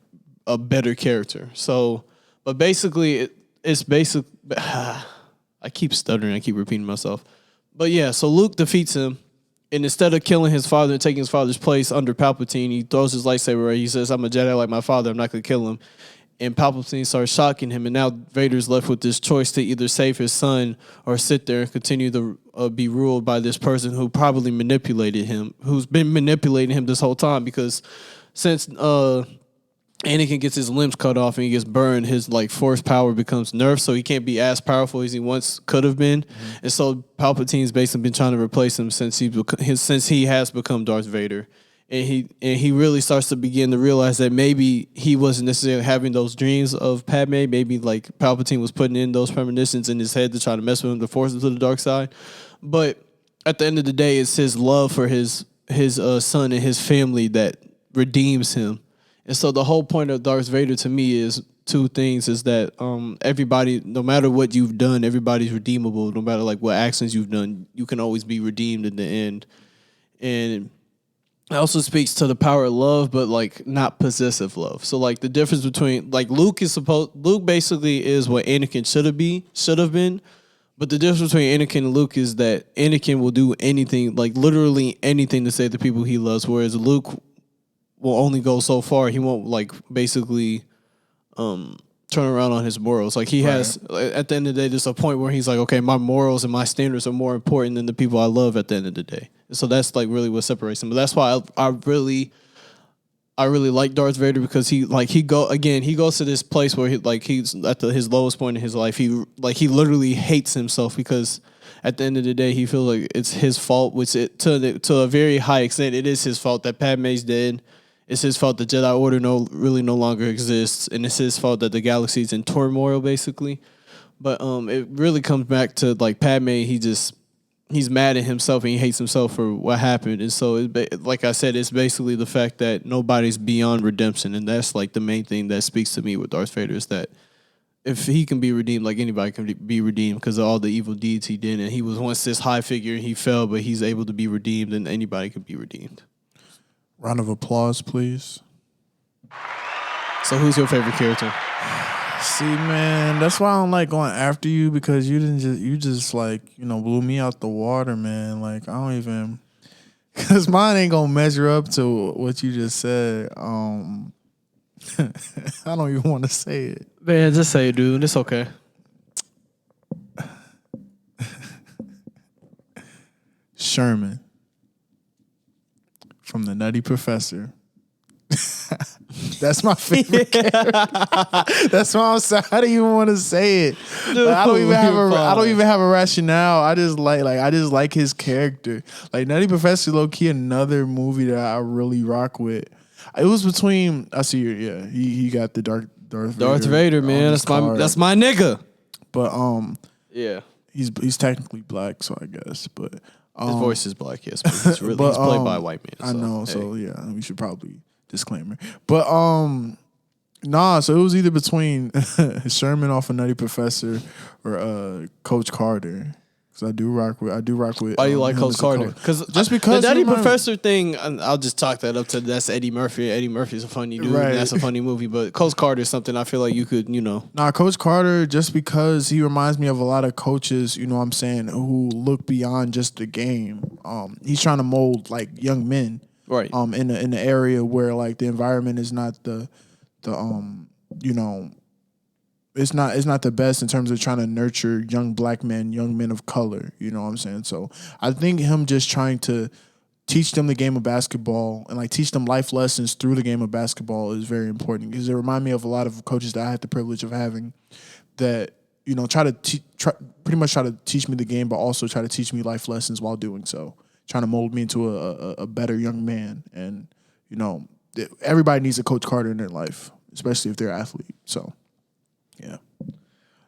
a better character. So, but basically, it's basic. I keep stuttering. I keep repeating myself. But yeah, so Luke defeats him, and instead of killing his father and taking his father's place under Palpatine, he throws his lightsaber away. He says, "I'm a Jedi like my father. I'm not going to kill him." And Palpatine starts shocking him, and now Vader's left with this choice to either save his son or sit there and continue to be ruled by this person who probably manipulated him, who's been manipulating him this whole time. Because since Anakin gets his limbs cut off and he gets burned, his like force power becomes nerfed, so he can't be as powerful as he once could have been. Mm-hmm. And so Palpatine's basically been trying to replace him since he has become Darth Vader. And he really starts to begin to realize that maybe he wasn't necessarily having those dreams of Padme. Maybe like Palpatine was putting in those premonitions in his head to try to mess with him, to force him to the dark side. But at the end of the day, it's his love for his son and his family that redeems him. And so the whole point of Darth Vader to me is two things: is that everybody, no matter what you've done, everybody's redeemable. No matter like what actions you've done, you can always be redeemed in the end. And it also speaks to the power of love, but like not possessive love. So like the difference between like Luke basically is what Anakin should have been. But the difference between Anakin and Luke is that Anakin will do anything, like literally anything, to save the people he loves, whereas Luke will only go so far. He won't like basically turn around on his morals. Like he has, at the end of the day, there's a point where he's like, okay, my morals and my standards are more important than the people I love at the end of the day. So that's like really what separates them. But that's why I really like Darth Vader, because he goes to this place where he's at his lowest point in his life. He literally hates himself, because at the end of the day, he feels like it's his fault, which to a very high extent, it is his fault that Padme's dead. It's his fault the Jedi Order no longer exists, and it's his fault that the galaxy's in turmoil, basically. But it really comes back to like Padme. He's mad at himself and he hates himself for what happened. And so, like I said, it's basically the fact that nobody's beyond redemption, and that's like the main thing that speaks to me with Darth Vader, is that if he can be redeemed, like anybody can be redeemed because of all the evil deeds he did, and he was once this high figure and he fell, but he's able to be redeemed, and anybody can be redeemed. Round of applause, please. So who's your favorite character? See, man, that's why I don't like going after you, because you just like, blew me out the water, man. Like, I don't even, because mine ain't gonna measure up to what you just said. I don't even want to say it. Man, just say it, dude. It's okay. Sherman from The Nutty Professor. That's my favorite character. That's why I'm saying I don't even want to say it. Like, I don't even have a rationale. I just like his character. Like Nutty Professor, low key, another movie that I really rock with. It was between he got the Darth Vader, man. That's my nigga. But yeah, he's technically black, so I guess. But his voice is black, yes, but he's he's played by a white man. I know, so yeah, we should probably disclaimer. But so it was either between Sherman off of Nutty Professor or Coach Carter. Because I do rock with. Why you like Coach Carter? Because the Nutty Professor thing, I'll just talk that up to that's Eddie Murphy. Eddie Murphy's a funny dude. Right. And that's a funny movie. But Coach Carter is something I feel like you could, Nah, Coach Carter, just because he reminds me of a lot of coaches, you know what I'm saying, who look beyond just the game. He's trying to mold like young men. Right. In the area where like the environment is not it's not the best in terms of trying to nurture young black men, young men of color. You know what I'm saying? So I think him just trying to teach them the game of basketball and like teach them life lessons through the game of basketball is very important because it reminds me of a lot of coaches that I had the privilege of having that try to teach me the game, but also try to teach me life lessons while doing so, trying to mold me into a better young man. And everybody needs a Coach Carter in their life, especially if they're an athlete. So. Yeah.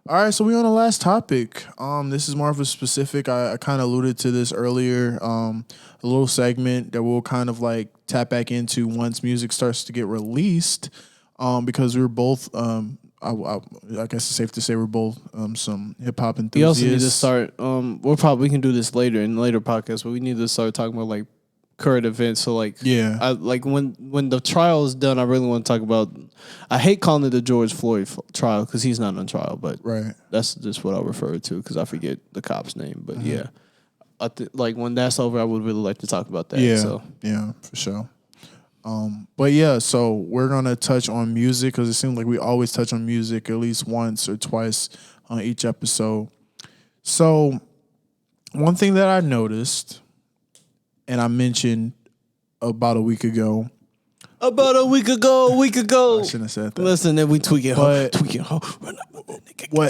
All right, so we're on the last topic. This is more of a specific. I kind of alluded to this earlier. A little segment that we'll kind of like tap back into once music starts to get released. Because we're both, I guess it's safe to say we're both some hip hop enthusiasts. We also need to start. We can do this later in later podcasts, but we need to start talking about like current events. So like, yeah, when the trial is done, I really want to talk about. I hate calling it the George Floyd trial because he's not on trial, but right, that's just what I'll refer to because I forget the cop's name. But yeah, like when that's over, I would really like to talk about that. Yeah, yeah, for sure. But yeah, so we're gonna touch on music because it seems like we always touch on music at least once or twice on each episode. So one thing that I noticed, and I mentioned about a week ago. A week ago. I shouldn't have said that. Listen, then we tweak it.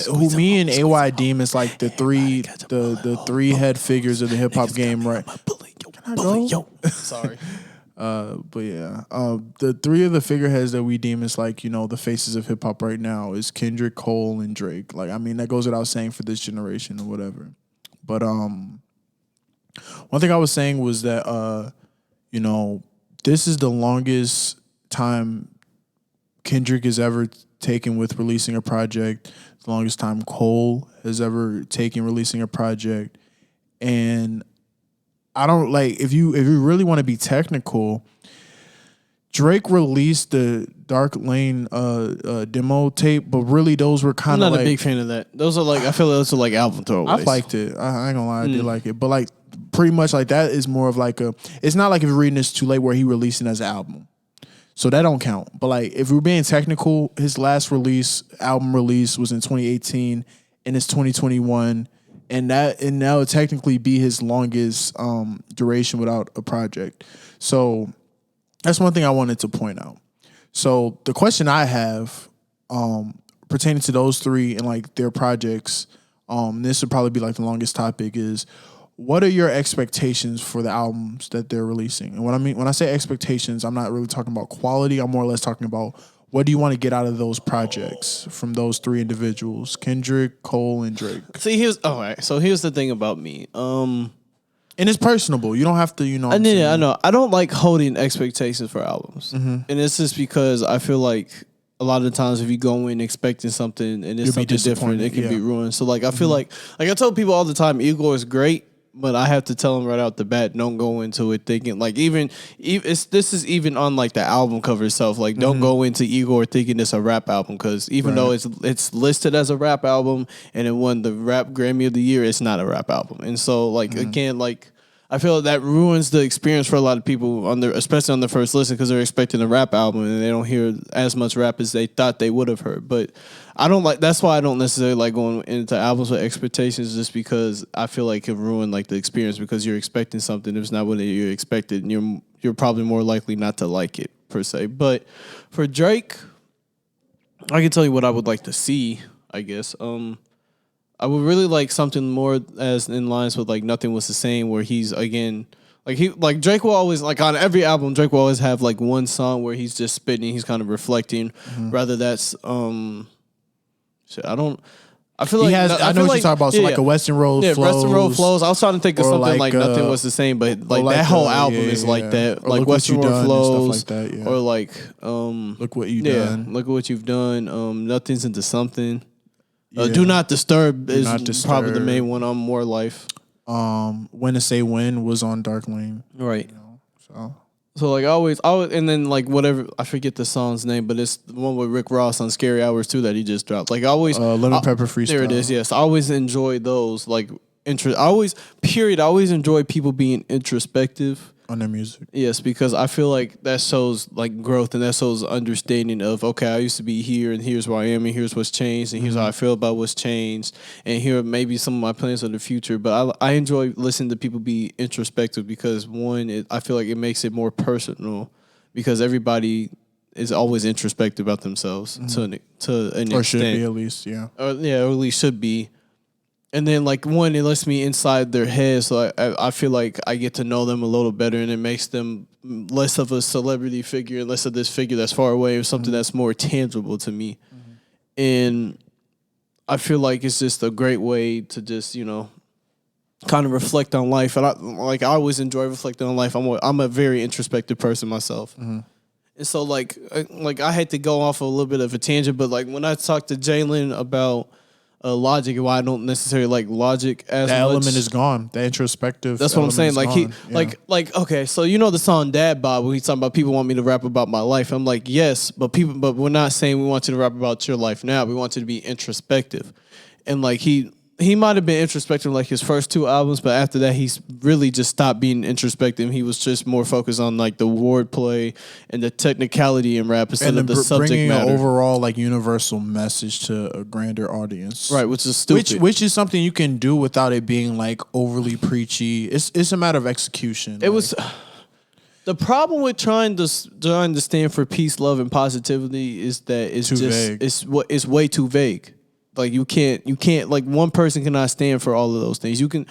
Who me and AY deem is like the three head figures of the hip hop game, right? Can I go? Sorry. But yeah, the three of the figureheads that we deem as like the faces of hip hop right now is Kendrick, Cole, and Drake. Like I mean that goes without saying for this generation or whatever. But one thing I was saying was that this is the longest time Kendrick has ever taken with releasing a project, the longest time Cole has ever taken releasing a project. And I don't like if you really want to be technical, Drake released the Dark Lane demo tape, but really those were kind of I'm not a big fan of that. Those are like I feel like those are like album throwaways. I liked it. I ain't gonna lie, I did like it. But like pretty much like that is more of like it's not like if you're reading this too late where he released it as an album. So that don't count. But like if we're being technical, his last album release was in 2018 and it's 2021. And that would technically be his longest duration without a project. So that's one thing I wanted to point out. So the question I have pertaining to those three and like their projects, this would probably be like the longest topic is what are your expectations for the albums that they're releasing? And what I mean when I say expectations, I'm not really talking about quality. I'm more or less talking about what do you want to get out of those projects from those three individuals, Kendrick, Cole, and Drake? See, here's the thing about me. And it's personable. You don't have to, I know. I don't like holding expectations for albums. Mm-hmm. And it's just because I feel like a lot of the times if you go in expecting something and it's something different, it can be ruined. So like I feel like I tell people all the time, Igor is great. But I have to tell them right out the bat, don't go into it thinking like this is even on like the album cover itself. Like don't go into Igor thinking it's a rap album because even though it's listed as a rap album and it won the Rap Grammy of the Year, it's not a rap album. And so like again, like I feel that ruins the experience for a lot of people especially on the first listen because they're expecting a rap album and they don't hear as much rap as they thought they would have heard. But I don't like. That's why I don't necessarily like going into albums with expectations, just because I feel like it ruin like the experience because you're expecting something. If it's not what you expected, and you're probably more likely not to like it. per se. But for Drake, I can tell you what I would like to see, I guess. I would really like something more as in lines with like Nothing Was the Same, where he's again like Drake will always like on every album Drake will always have like one song where he's just spitting, he's kind of reflecting. Rather that's shit. I feel like I know what you're talking about. So like a Western Road flows. Western Road flows. I was trying to think of something like Nothing Was the Same, but like that whole album is like that. Or like Look Western What You Road Done flows, and stuff like that, yeah. or like Look What You Done. Look at What You've Done. Nothing's Into Something. Yeah. Do Not Disturb is Not Disturb. probably the main one on More Life. When to Say When was on Dark Lane. Right. So So like I always, and then like whatever, I forget the song's name, but it's the one with Rick Ross on Scary Hours too that he just dropped. Like I always, Lemon Pepper Freestyle. there it is. Yes, I always enjoy those. Like I always enjoy people being introspective. On their music. Yes, because I feel like that shows like growth and that shows understanding of, okay, I used to be here and here's where I am and here's what's changed and here's how I feel about what's changed and here are maybe some of my plans for the future. But I enjoy listening to people be introspective because one, I feel like it makes it more personal because everybody is always introspective about themselves to an extent. Or should be at least, yeah. Or at least should be. And then, like, one, it lets me inside their head, so I feel like I get to know them a little better, and it makes them less of a celebrity figure and less of this figure that's far away or something that's more tangible to me. And I feel like it's just a great way to just, you know, kind of reflect on life. And I always enjoy reflecting on life. I'm a very introspective person myself. And so, like I had to go off a little bit of a tangent, but, like, when I talked to Jalen about Logic and why I don't necessarily like Logic as that much. element is gone. The introspective. That's what I'm saying. Like gone. like okay. So you know the song Dad Bod when he's talking about people want me to rap about my life. I'm like yes, but we're not saying we want you to rap about your life now. We want you to be introspective, and like he might have been introspective like his first two albums, but after that he's really just stopped being introspective. He was just more focused on like the wordplay and the technicality in rap instead of the subject bringing matter. an overall like universal message to a grander audience, Right, which is stupid. Which is something you can do without it being like overly preachy. It's a matter of execution. It was the problem with trying to stand for peace, love, and positivity is that it's Too just vague. it's way too vague. Like you can't like one person cannot stand for all of those things. You can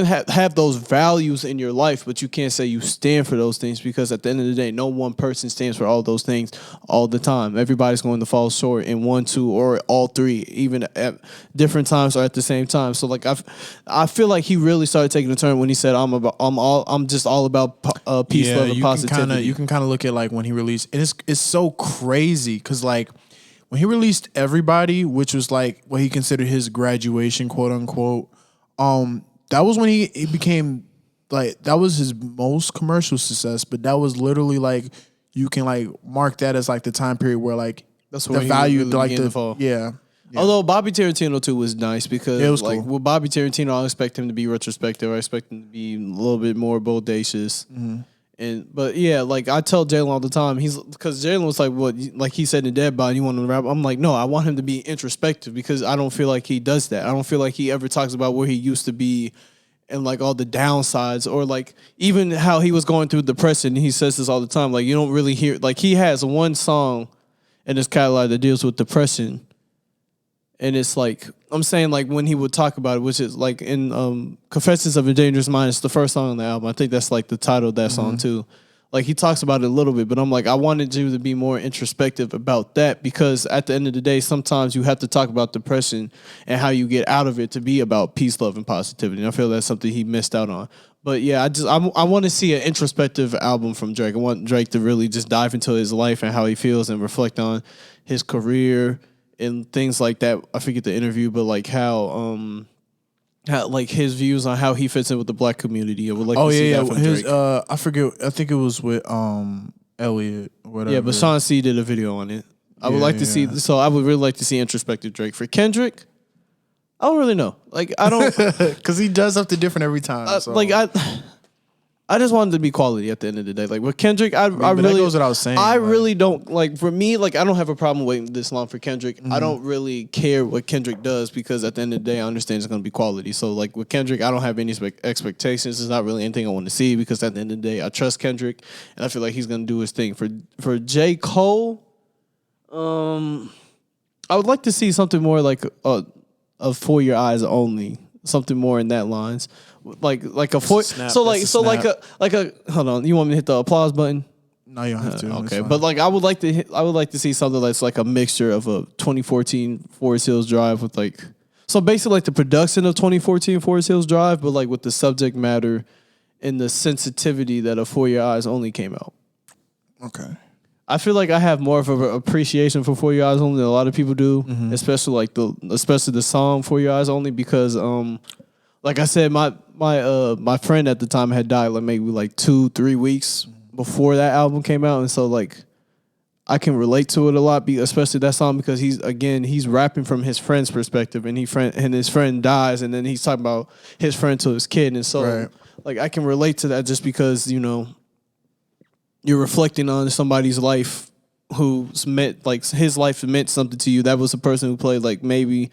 have those values in your life, but you can't say you stand for those things because at the end of the day, no one person stands for all those things all the time. Everybody's going to fall short in one, two, or all three, even at different times or at the same time. So like I feel like he really started taking a turn when he said I'm just all about peace, love, and positivity. You can kind of look at like when he released, and it's so crazy because like. When he released Everybody, which was like what he considered his graduation, quote unquote, that was when he became like that was his most commercial success. But that was literally like you can like mark that as like the time period where like That's the where he value, really like began the to fall. yeah. Although Bobby Tarantino too was nice because It was like cool. with Bobby Tarantino, I expect him to be retrospective. I expect him to be a little bit more bodacious. But yeah, like I tell Jalen all the time, because Jalen was like, "What?" Like he said in Dead Body, you want him to rap? I'm like, no, I want him to be introspective because I don't feel like he does that. I don't feel like he ever talks about where he used to be and like all the downsides or like even how he was going through depression. He says this all the time. Like you don't really hear. Like he has one song in his catalog that deals with depression. And it's like, I'm saying like when he would talk about it, which is like in Confessions of a Dangerous Mind, it's the first song on the album. I think that's like the title of that song too. Like he talks about it a little bit, but I'm like, I wanted you to be more introspective about that because at the end of the day, sometimes you have to talk about depression and how you get out of it to be about peace, love, and positivity. And I feel that's something he missed out on. But yeah, I want to see an introspective album from Drake. I want Drake to really just dive into his life and how he feels and reflect on his career and things like that. I forget the interview, but like how like his views on how he fits in with the black community. I would like to see that from His Drake. I forget. I think it was with Elliot or whatever. Yeah, but Sean C did a video on it. I would like to see. So I would really like to see introspective Drake. For Kendrick, I don't really know. Like I don't because he does something different every time. So. like I just wanted to be quality at the end of the day. Like with Kendrick, I but that really goes without saying, I like- really don't like. For me, like I don't have a problem waiting this long for Kendrick. Mm-hmm. I don't really care what Kendrick does because at the end of the day, I understand it's going to be quality. So like with Kendrick, I don't have any expectations. It's not really anything I want to see because at the end of the day, I trust Kendrick and I feel like he's going to do his thing. For J. Cole, I would like to see something more like a For Your Eyes Only, something more in that lines, like a for. snap. So That's like a like a hold on. You want me to hit the applause button? No, you don't have to. It's Okay, fine. but like I would like to see something that's like a mixture of a 2014 Forest Hills Drive with like so basically like the production of 2014 Forest Hills Drive, but like with the subject matter and the sensitivity that a For Your Eyes Only came out. Okay. I feel like I have more of an appreciation for For Your Eyes Only than a lot of people do, especially the song For Your Eyes Only because like I said, my friend at the time had died like maybe like 2-3 weeks before that album came out, and so like I can relate to it a lot, especially that song because he's rapping from his friend's perspective, and his friend dies, and then he's talking about his friend to his kid, and so Right. like I can relate to that just because you're reflecting on somebody's life who's meant like his life meant something to you. That was a person who played like maybe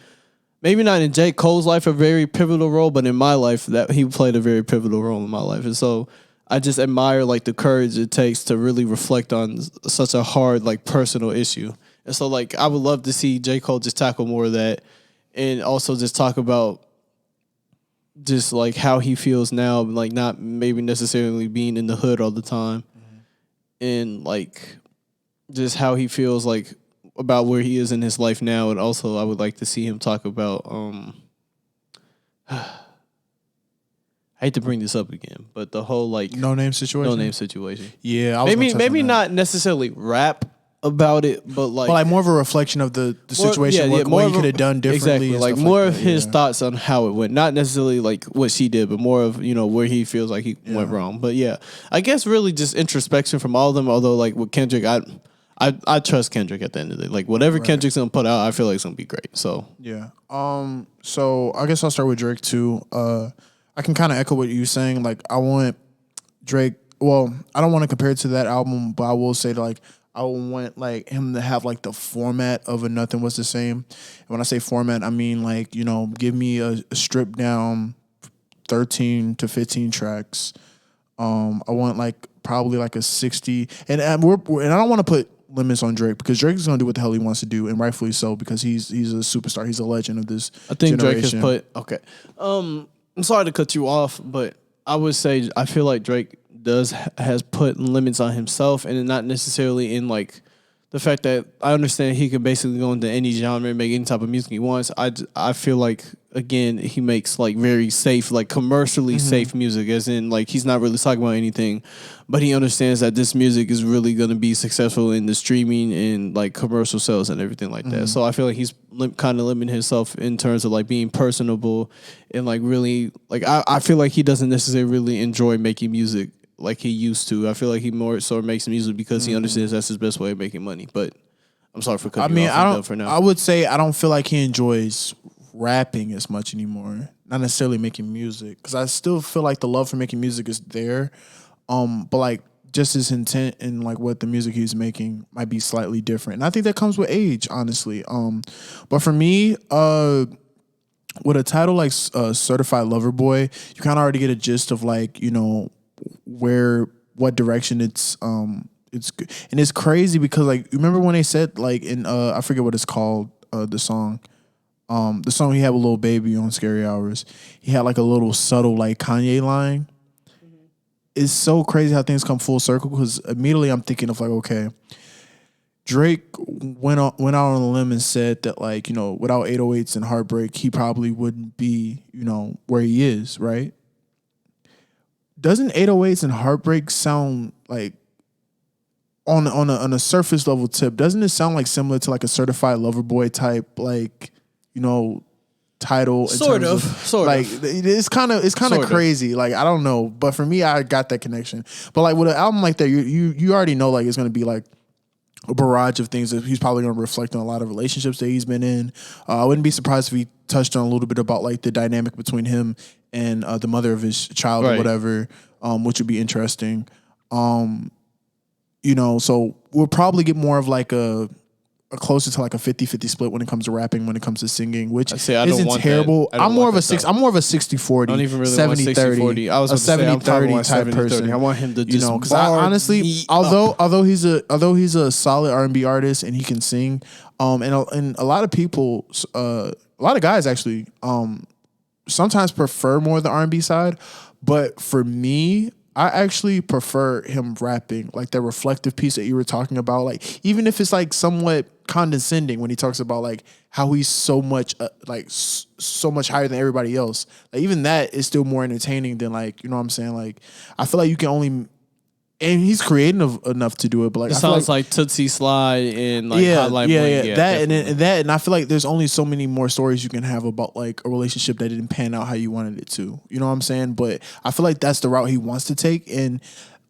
not in J. Cole's life a very pivotal role, but in my life that he played a very pivotal role in my life. And so I just admire like the courage it takes to really reflect on such a hard like personal issue. And so like I would love to see J. Cole just tackle more of that and also just talk about just like how he feels now, like not maybe necessarily being in the hood all the time. And like just how he feels like about where he is in his life now, and also I would like to see him talk about I hate to bring this up again, but the whole like No name situation. no name situation. Yeah, I was gonna touch Maybe on that. not necessarily rap about it, but like But like more of a reflection of the situation, what more he of a- could have done differently. Exactly, and like stuff more like of that, his yeah. thoughts on how it went, not necessarily like what she did, but more of where he feels like he went wrong. But yeah, I guess really just introspection from all of them. Although like with Kendrick, I trust Kendrick at the end of the day. Like whatever Kendrick's gonna put out, I feel like it's gonna be great. So Yeah. So I guess I'll start with Drake too. I can kind of echo what you're saying. Like I want Drake. Well, I don't want to compare it to that album, but I will say like I want like him to have like the format of a Nothing Was the Same. And when I say format, I mean like give me a stripped down 13 to 15 tracks. I want like probably like a 60, and I don't want to put limits on Drake because Drake is gonna do what the hell he wants to do, and rightfully so because he's a superstar. He's a legend of this. I think Drake has generation. put okay. I'm sorry to cut you off, but I would say I feel like Drake has put limits on himself, and not necessarily in like the fact that I understand he can basically go into any genre and make any type of music he wants. I feel like again he makes like very safe, like commercially safe music, as in like he's not really talking about anything, but he understands that this music is really going to be successful in the streaming and like commercial sales and everything like that. So I feel like he's kind of limiting himself in terms of like being personable and like really like I feel like he doesn't necessarily really enjoy making music like he used to. I feel like he more so makes music because he understands that's his best way of making money. But I'm sorry for cutting you off. I'm done for now. I would say I don't feel like he enjoys rapping as much anymore. Not necessarily making music, because I still feel like the love for making music is there. But like just his intent and like what the music he's making might be slightly different. And I think that comes with age, honestly. But for me, with a title like Certified Lover Boy, you kind of already get a gist of like what direction it's good. And it's crazy because like remember when they said like in I forget what it's called, the song he had with Lil Baby on Scary Hours, he had like a little subtle like Kanye line. It's so crazy how things come full circle, because immediately I'm thinking of like, okay, Drake went out on a limb and said that like, without 808s and Heartbreak, he probably wouldn't be, where he is, right? Doesn't 808s and Heartbreak sound like on a surface level tip? Doesn't it sound like similar to like a Certified Lover Boy type like title? In Sort terms of. like it's kind of Sort of. crazy. Like I don't know, but for me, I got that connection. But like with an album like that, you already know like it's gonna be like a barrage of things that he's probably going to reflect on a lot of relationships that he's been in. I wouldn't be surprised if he touched on a little bit about like the dynamic between him and the mother of his child or Right. whatever. which would be interesting. So we'll probably get more of like a closer to like a 50-50 split when it comes to rapping, when it comes to singing, which I don't isn't want terrible. that. I don't I'm more want of a that, though. I'm more of a 60-40, I don't even really want 60-40. I was a about to say, I'm 70-30 talking type about person. 70-30. I want him to just because bar honestly, me although he's a solid R&B artist and he can sing, and a lot of people, a lot of guys actually, sometimes prefer more the R&B side, but for me, I actually prefer him rapping, like that reflective piece that you were talking about. Like, even if it's like somewhat condescending when he talks about like how he's so much so much higher than everybody else. Like, even that is still more entertaining than, like, you know what I'm saying? Like, I feel like you can only, and he's creative enough to do it, but like, It I feel sounds like Tootsie Slide and like Hotline Bling. Yeah, that, and I feel like there's only so many more stories you can have about like a relationship that didn't pan out how you wanted it to. You know what I'm saying? But I feel like that's the route he wants to take, and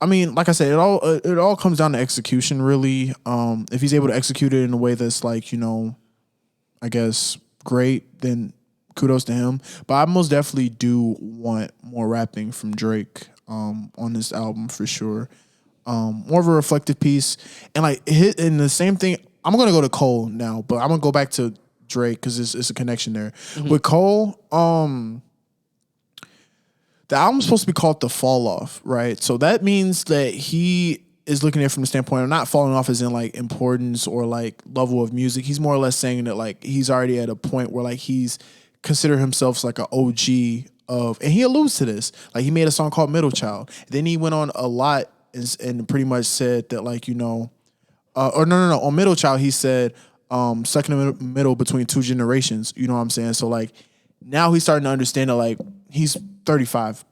I mean, like I said, it all comes down to execution, really. If he's able to execute it in a way that's like, I guess great, then kudos to him. But I most definitely do want more rapping from Drake on this album for sure. More of a reflective piece, and like and the same thing. I'm gonna go to Cole now, but I'm gonna go back to Drake because it's a connection there. With Cole. The album's supposed to be called The Fall Off, right? So that means that he is looking at it from the standpoint of not falling off as in like importance or like level of music. He's more or less saying that like he's already at a point where like he's considered himself like an OG of, and he alludes to this. Like, he made a song called Middle Child. Then he went on a lot and pretty much said that like, no. On Middle Child, he said, stuck in the middle between two generations. You know what I'm saying? So like, now he's starting to understand that like he's 35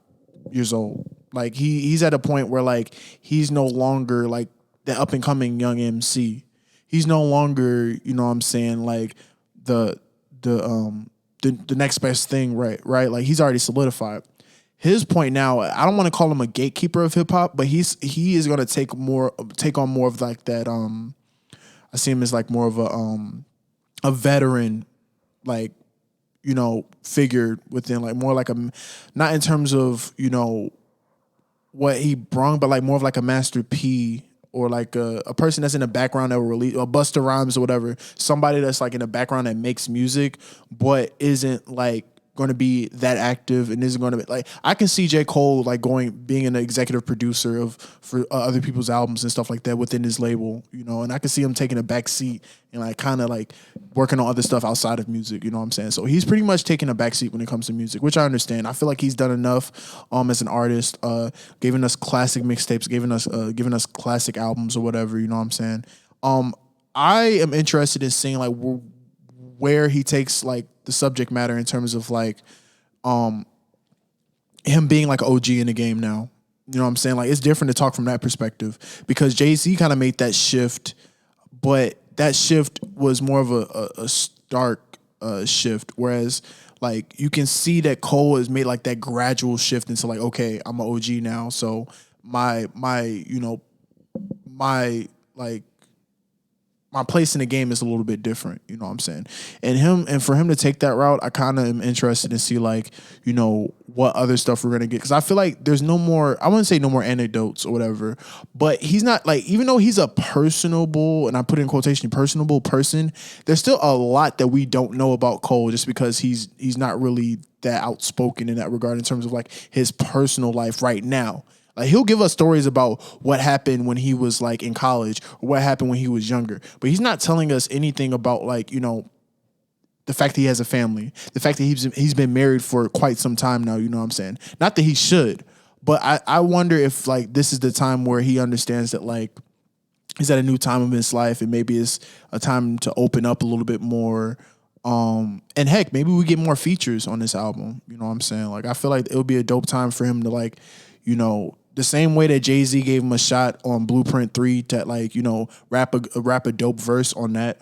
years old. Like, he's at a point where like he's no longer like the up and coming young MC. He's no longer, you know what I'm saying, like the next best thing, right? Like, he's already solidified. His point now, I don't want to call him a gatekeeper of hip hop, but he is going to take on more of like that. I see him as like more of a veteran, like, figure within, like more like not in terms of, what he brung, but like more of like a Master P, or like a person that's in the background that will release, or Busta Rhymes or whatever. Somebody that's like in the background that makes music, but isn't like going to be that active and isn't going to be like, I can see J. Cole like being an executive producer for other people's albums and stuff like that within his label, and I can see him taking a back seat and like kind of like working on other stuff outside of music, you know what I'm saying? So he's pretty much taking a back seat when it comes to music, which I understand. I feel like he's done enough as an artist, giving us classic mixtapes, giving us classic albums or whatever, you know what I'm saying? I am interested in seeing like where he takes like the subject matter in terms of like him being like an OG in the game now. You know what I'm saying? Like, it's different to talk from that perspective, because Jay-Z kind of made that shift, but that shift was more of a stark shift, whereas like you can see that Cole has made like that gradual shift into like, okay, I'm an OG now, so my place in the game is a little bit different, you know what I'm saying? And for him to take that route, I kind of am interested to see like, what other stuff we're going to get. Cause I feel like there's no more, I wouldn't say no more anecdotes or whatever, but he's not like, even though he's a personable, and I put in quotation, personable person, there's still a lot that we don't know about Cole, just because he's not really that outspoken in that regard in terms of like his personal life right now. Like, he'll give us stories about what happened when he was like in college, or what happened when he was younger, but he's not telling us anything about like, the fact that he has a family, the fact that he's been married for quite some time now, you know what I'm saying? Not that he should, but I wonder if like this is the time where he understands that like he's at a new time of his life, and maybe it's a time to open up a little bit more. And heck, maybe we get more features on this album, you know what I'm saying? Like, I feel like it'll be a dope time for him to like, the same way that Jay-Z gave him a shot on Blueprint 3 to like, rap a dope verse on that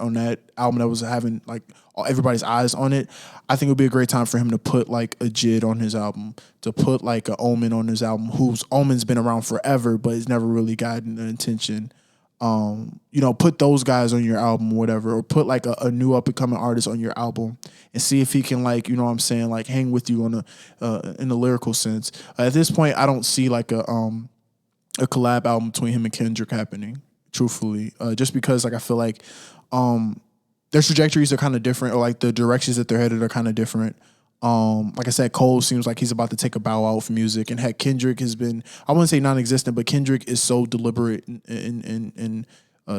album that was having like everybody's eyes on it. I think it would be a great time for him to put like a Jid on his album, to put like a Omen on his album, whose Omen's been around forever, but it's never really gotten the attention put those guys on your album or whatever, or put like a new up and coming artist on your album and see if he can like, you know what I'm saying, like hang with you on in the lyrical sense. At this point, I don't see like a collab album between him and Kendrick happening, truthfully, just because like I feel like their trajectories are kind of different, or like the directions that they're headed are kind of different. Like I said, Cole seems like he's about to take a bow out from music, and heck, Kendrick has been, I wouldn't say non-existent, but Kendrick is so deliberate and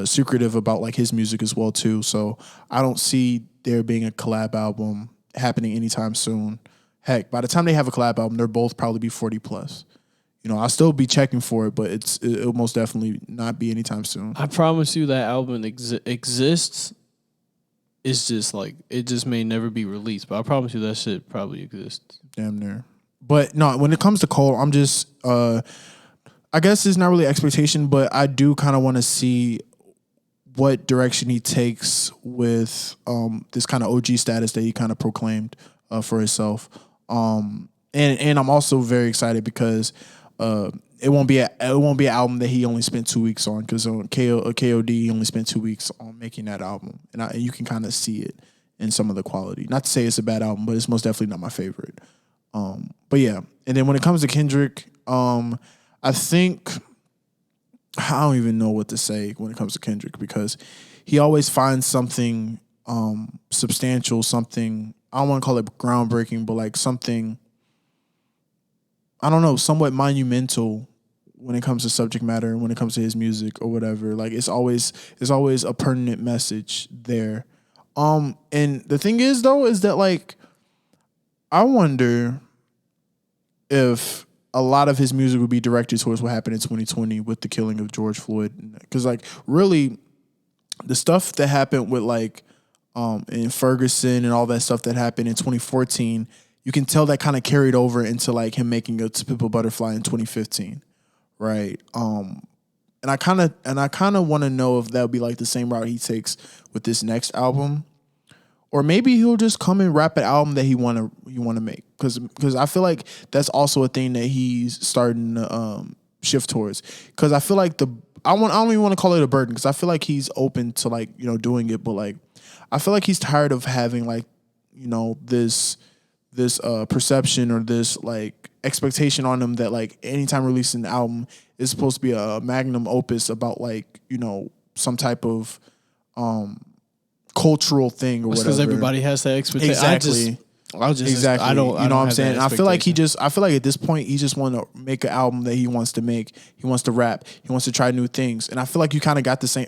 secretive about like his music as well too. So I don't see there being a collab album happening anytime soon. Heck, by the time they have a collab album, they'll both probably be 40 plus. I'll still be checking for it, but it'll most definitely not be anytime soon. I promise you that album exists. It's just like, it just may never be released, but I promise you that shit probably exists. Damn near. But no, when it comes to Cole, I'm just, I guess it's not really expectation, but I do kind of want to see what direction he takes with this kind of OG status that he kind of proclaimed for himself. And I'm also very excited because it won't be an album that he only spent 2 weeks on, because on KOD he only spent 2 weeks on making that album, and you can kind of see it in some of the quality. Not to say it's a bad album, but it's most definitely not my favorite. But yeah, and then when it comes to Kendrick, I think I don't even know what to say when it comes to Kendrick, because he always finds something substantial, something, I don't want to call it groundbreaking, but like something, I don't know, somewhat monumental when it comes to subject matter, when it comes to his music or whatever. Like it's always a pertinent message there. And the thing is though, is that like, I wonder if a lot of his music would be directed towards what happened in 2020 with the killing of George Floyd. Because like really the stuff that happened with like in Ferguson and all that stuff that happened in 2014, you can tell that kind of carried over into like him making a To Pimp a Butterfly in 2015. Right. And I kind of want to know if that would be like the same route he takes with this next album, or maybe he'll just come and rap an album that he want to make. Because I feel like that's also a thing that he's starting to shift towards. Because I feel like I don't even want to call it a burden, because I feel like he's open to like, doing it, but like I feel like he's tired of having like, this perception or this like expectation on him that like anytime releasing an album is supposed to be a magnum opus about like, some type of cultural thing or whatever. Because everybody has that expectation. Exactly. Exactly. I know what I'm saying. I feel like I feel like at this point he just want to make an album that he wants to make. He wants to rap. He wants to try new things. And I feel like you kind of got the same.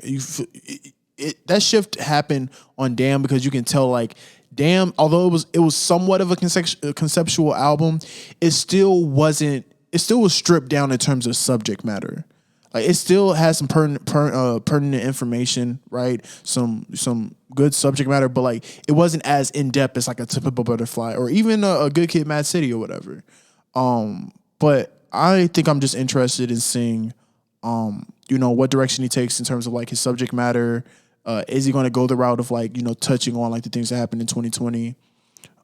That shift happened on Damn, because you can tell like Damn, although it was somewhat of a conceptual album, it still was stripped down in terms of subject matter. Like it still has some pertinent information, right? Some good subject matter, but like it wasn't as in depth as like a To Pimp a Butterfly or even a Good Kid, Mad City or whatever. But I think I'm just interested in seeing, what direction he takes in terms of like his subject matter. Is he going to go the route of like, touching on like the things that happened in 2020?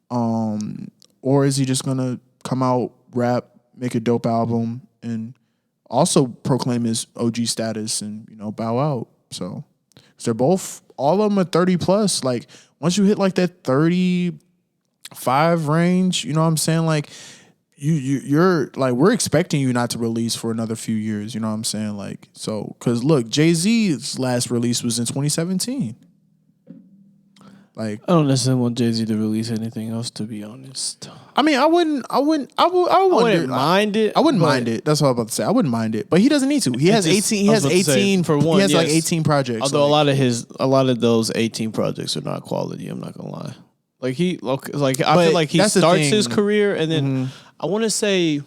Or is he just going to come out, rap, make a dope album, and also proclaim his OG status and, bow out? So, 'cause they're both, all of them are 30 plus. Like once you hit like that 35 range, you know what I'm saying? Like you're like, we're expecting you not to release for another few years. You know what I'm saying? Like, so, cause look, Jay-Z's last release was in 2017. Like, I don't necessarily want Jay-Z to release anything else, to be honest. I mean, I wouldn't mind it. I wouldn't mind it. That's what I'm about to say. I wouldn't mind it, but he doesn't need to. He has 18. He has 18 for one. He has yes. like 18 projects. Although like, a lot of those 18 projects are not quality. I'm not gonna lie. Like I feel like he starts his career, and then I want to say,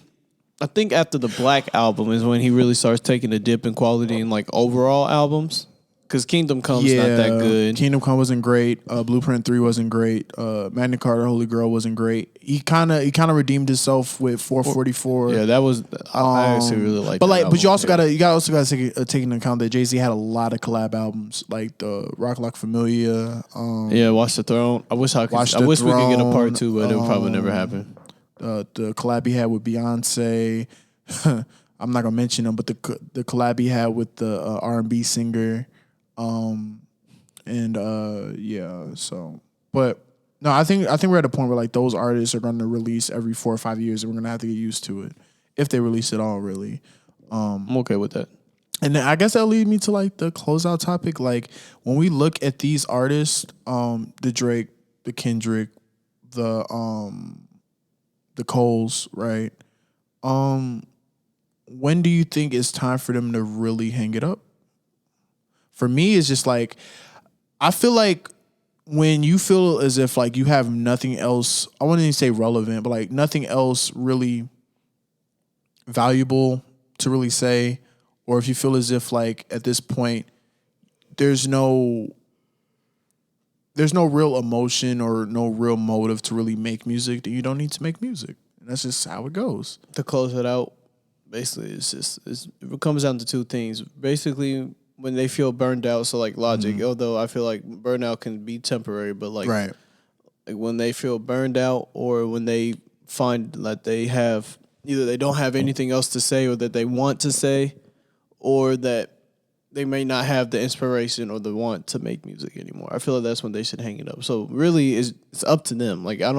I think after the Black album is when he really starts taking a dip in quality in like overall albums. Because Kingdom Come's not that good. Kingdom Come wasn't great. Blueprint 3 wasn't great. Magna Carta, Holy Girl wasn't great. He kind of redeemed himself with 444. Yeah, that was. I actually really like. But that like, album. but you also gotta take into account that Jay-Z had a lot of collab albums, like the Rock Like Familia. Watch the Throne. I wish we could get a part 2, but it would probably never happen. The collab he had with Beyonce. I'm not gonna mention them, but the collab he had with the R&B singer, yeah. So, but no, I think we're at a point where like those artists are going to release every 4 or 5 years, and we're gonna have to get used to it if they release it all, really. I'm okay with that. And then I guess that'll lead me to like the closeout topic. Like when we look at these artists, the Drake, the Kendrick, the Coles, right? When do you think it's time for them to really hang it up? For me, it's just like I feel like when you feel as if like you have nothing else, I wouldn't even say relevant, but like nothing else really valuable to really say, or if you feel as if like at this point there's no real emotion or no real motive to really make music, then you don't need to make music. And that's just how it goes. To close it out, basically, it comes down to two things. Basically, when they feel burned out, so like Logic, although I feel like burnout can be temporary, but like, Right. like when they feel burned out or when they find that they have either they don't have anything else to say or that they want to say or that they may not have the inspiration or the want to make music anymore. I feel like that's when they should hang it up. So really it's up to them. Like I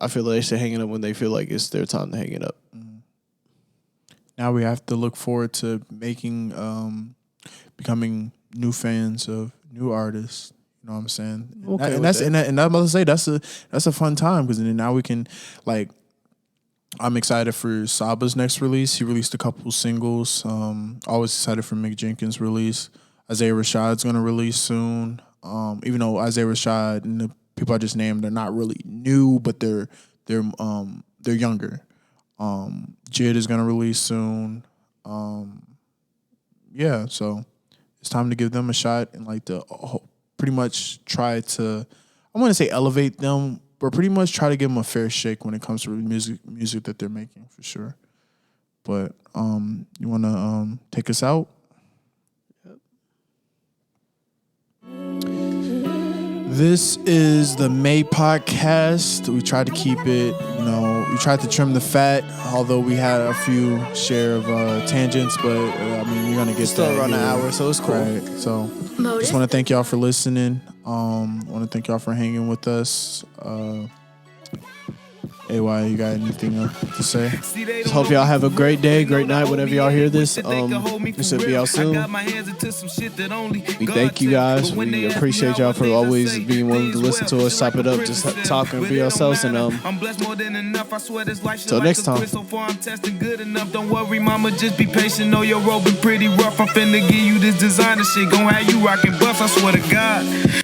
feel like they should hang it up when they feel like it's their time to hang it up. Now we have to look forward to making, becoming new fans of new artists. You know what I'm saying? Okay, and that's and I'm about to say that's a fun time because then now we can like. I'm excited for Saba's next release. He released a couple singles. Always excited for Mick Jenkins' release. Isaiah Rashad's gonna release soon. Even though Isaiah Rashad and the people I just named, they're not really new, but they're younger. Jid is gonna release soon. Yeah, so it's time to give them a shot and like to pretty much try to, I want to say elevate them, but pretty much try to give them a fair shake when it comes to music that they're making for sure. But you want to take us out? This is the May podcast. We tried to keep it, we tried to trim the fat, although we had a few share of tangents, but I mean, you're going to get still that around an here. hour, so it's cool. Right. So just want to thank y'all for listening. Want to thank y'all for hanging with us. AY, you got anything to say? Just hope y'all have a great day, great night, whenever y'all hear this. This should be out soon. We thank you guys. We appreciate y'all for always being willing to listen to us, chop it up, just talk and be ourselves. And till next time. Don't worry, mama, just be patient. Know your road been pretty rough. I'm finna give you this designer shit. Gon' have you rockin' buffs, I swear to God.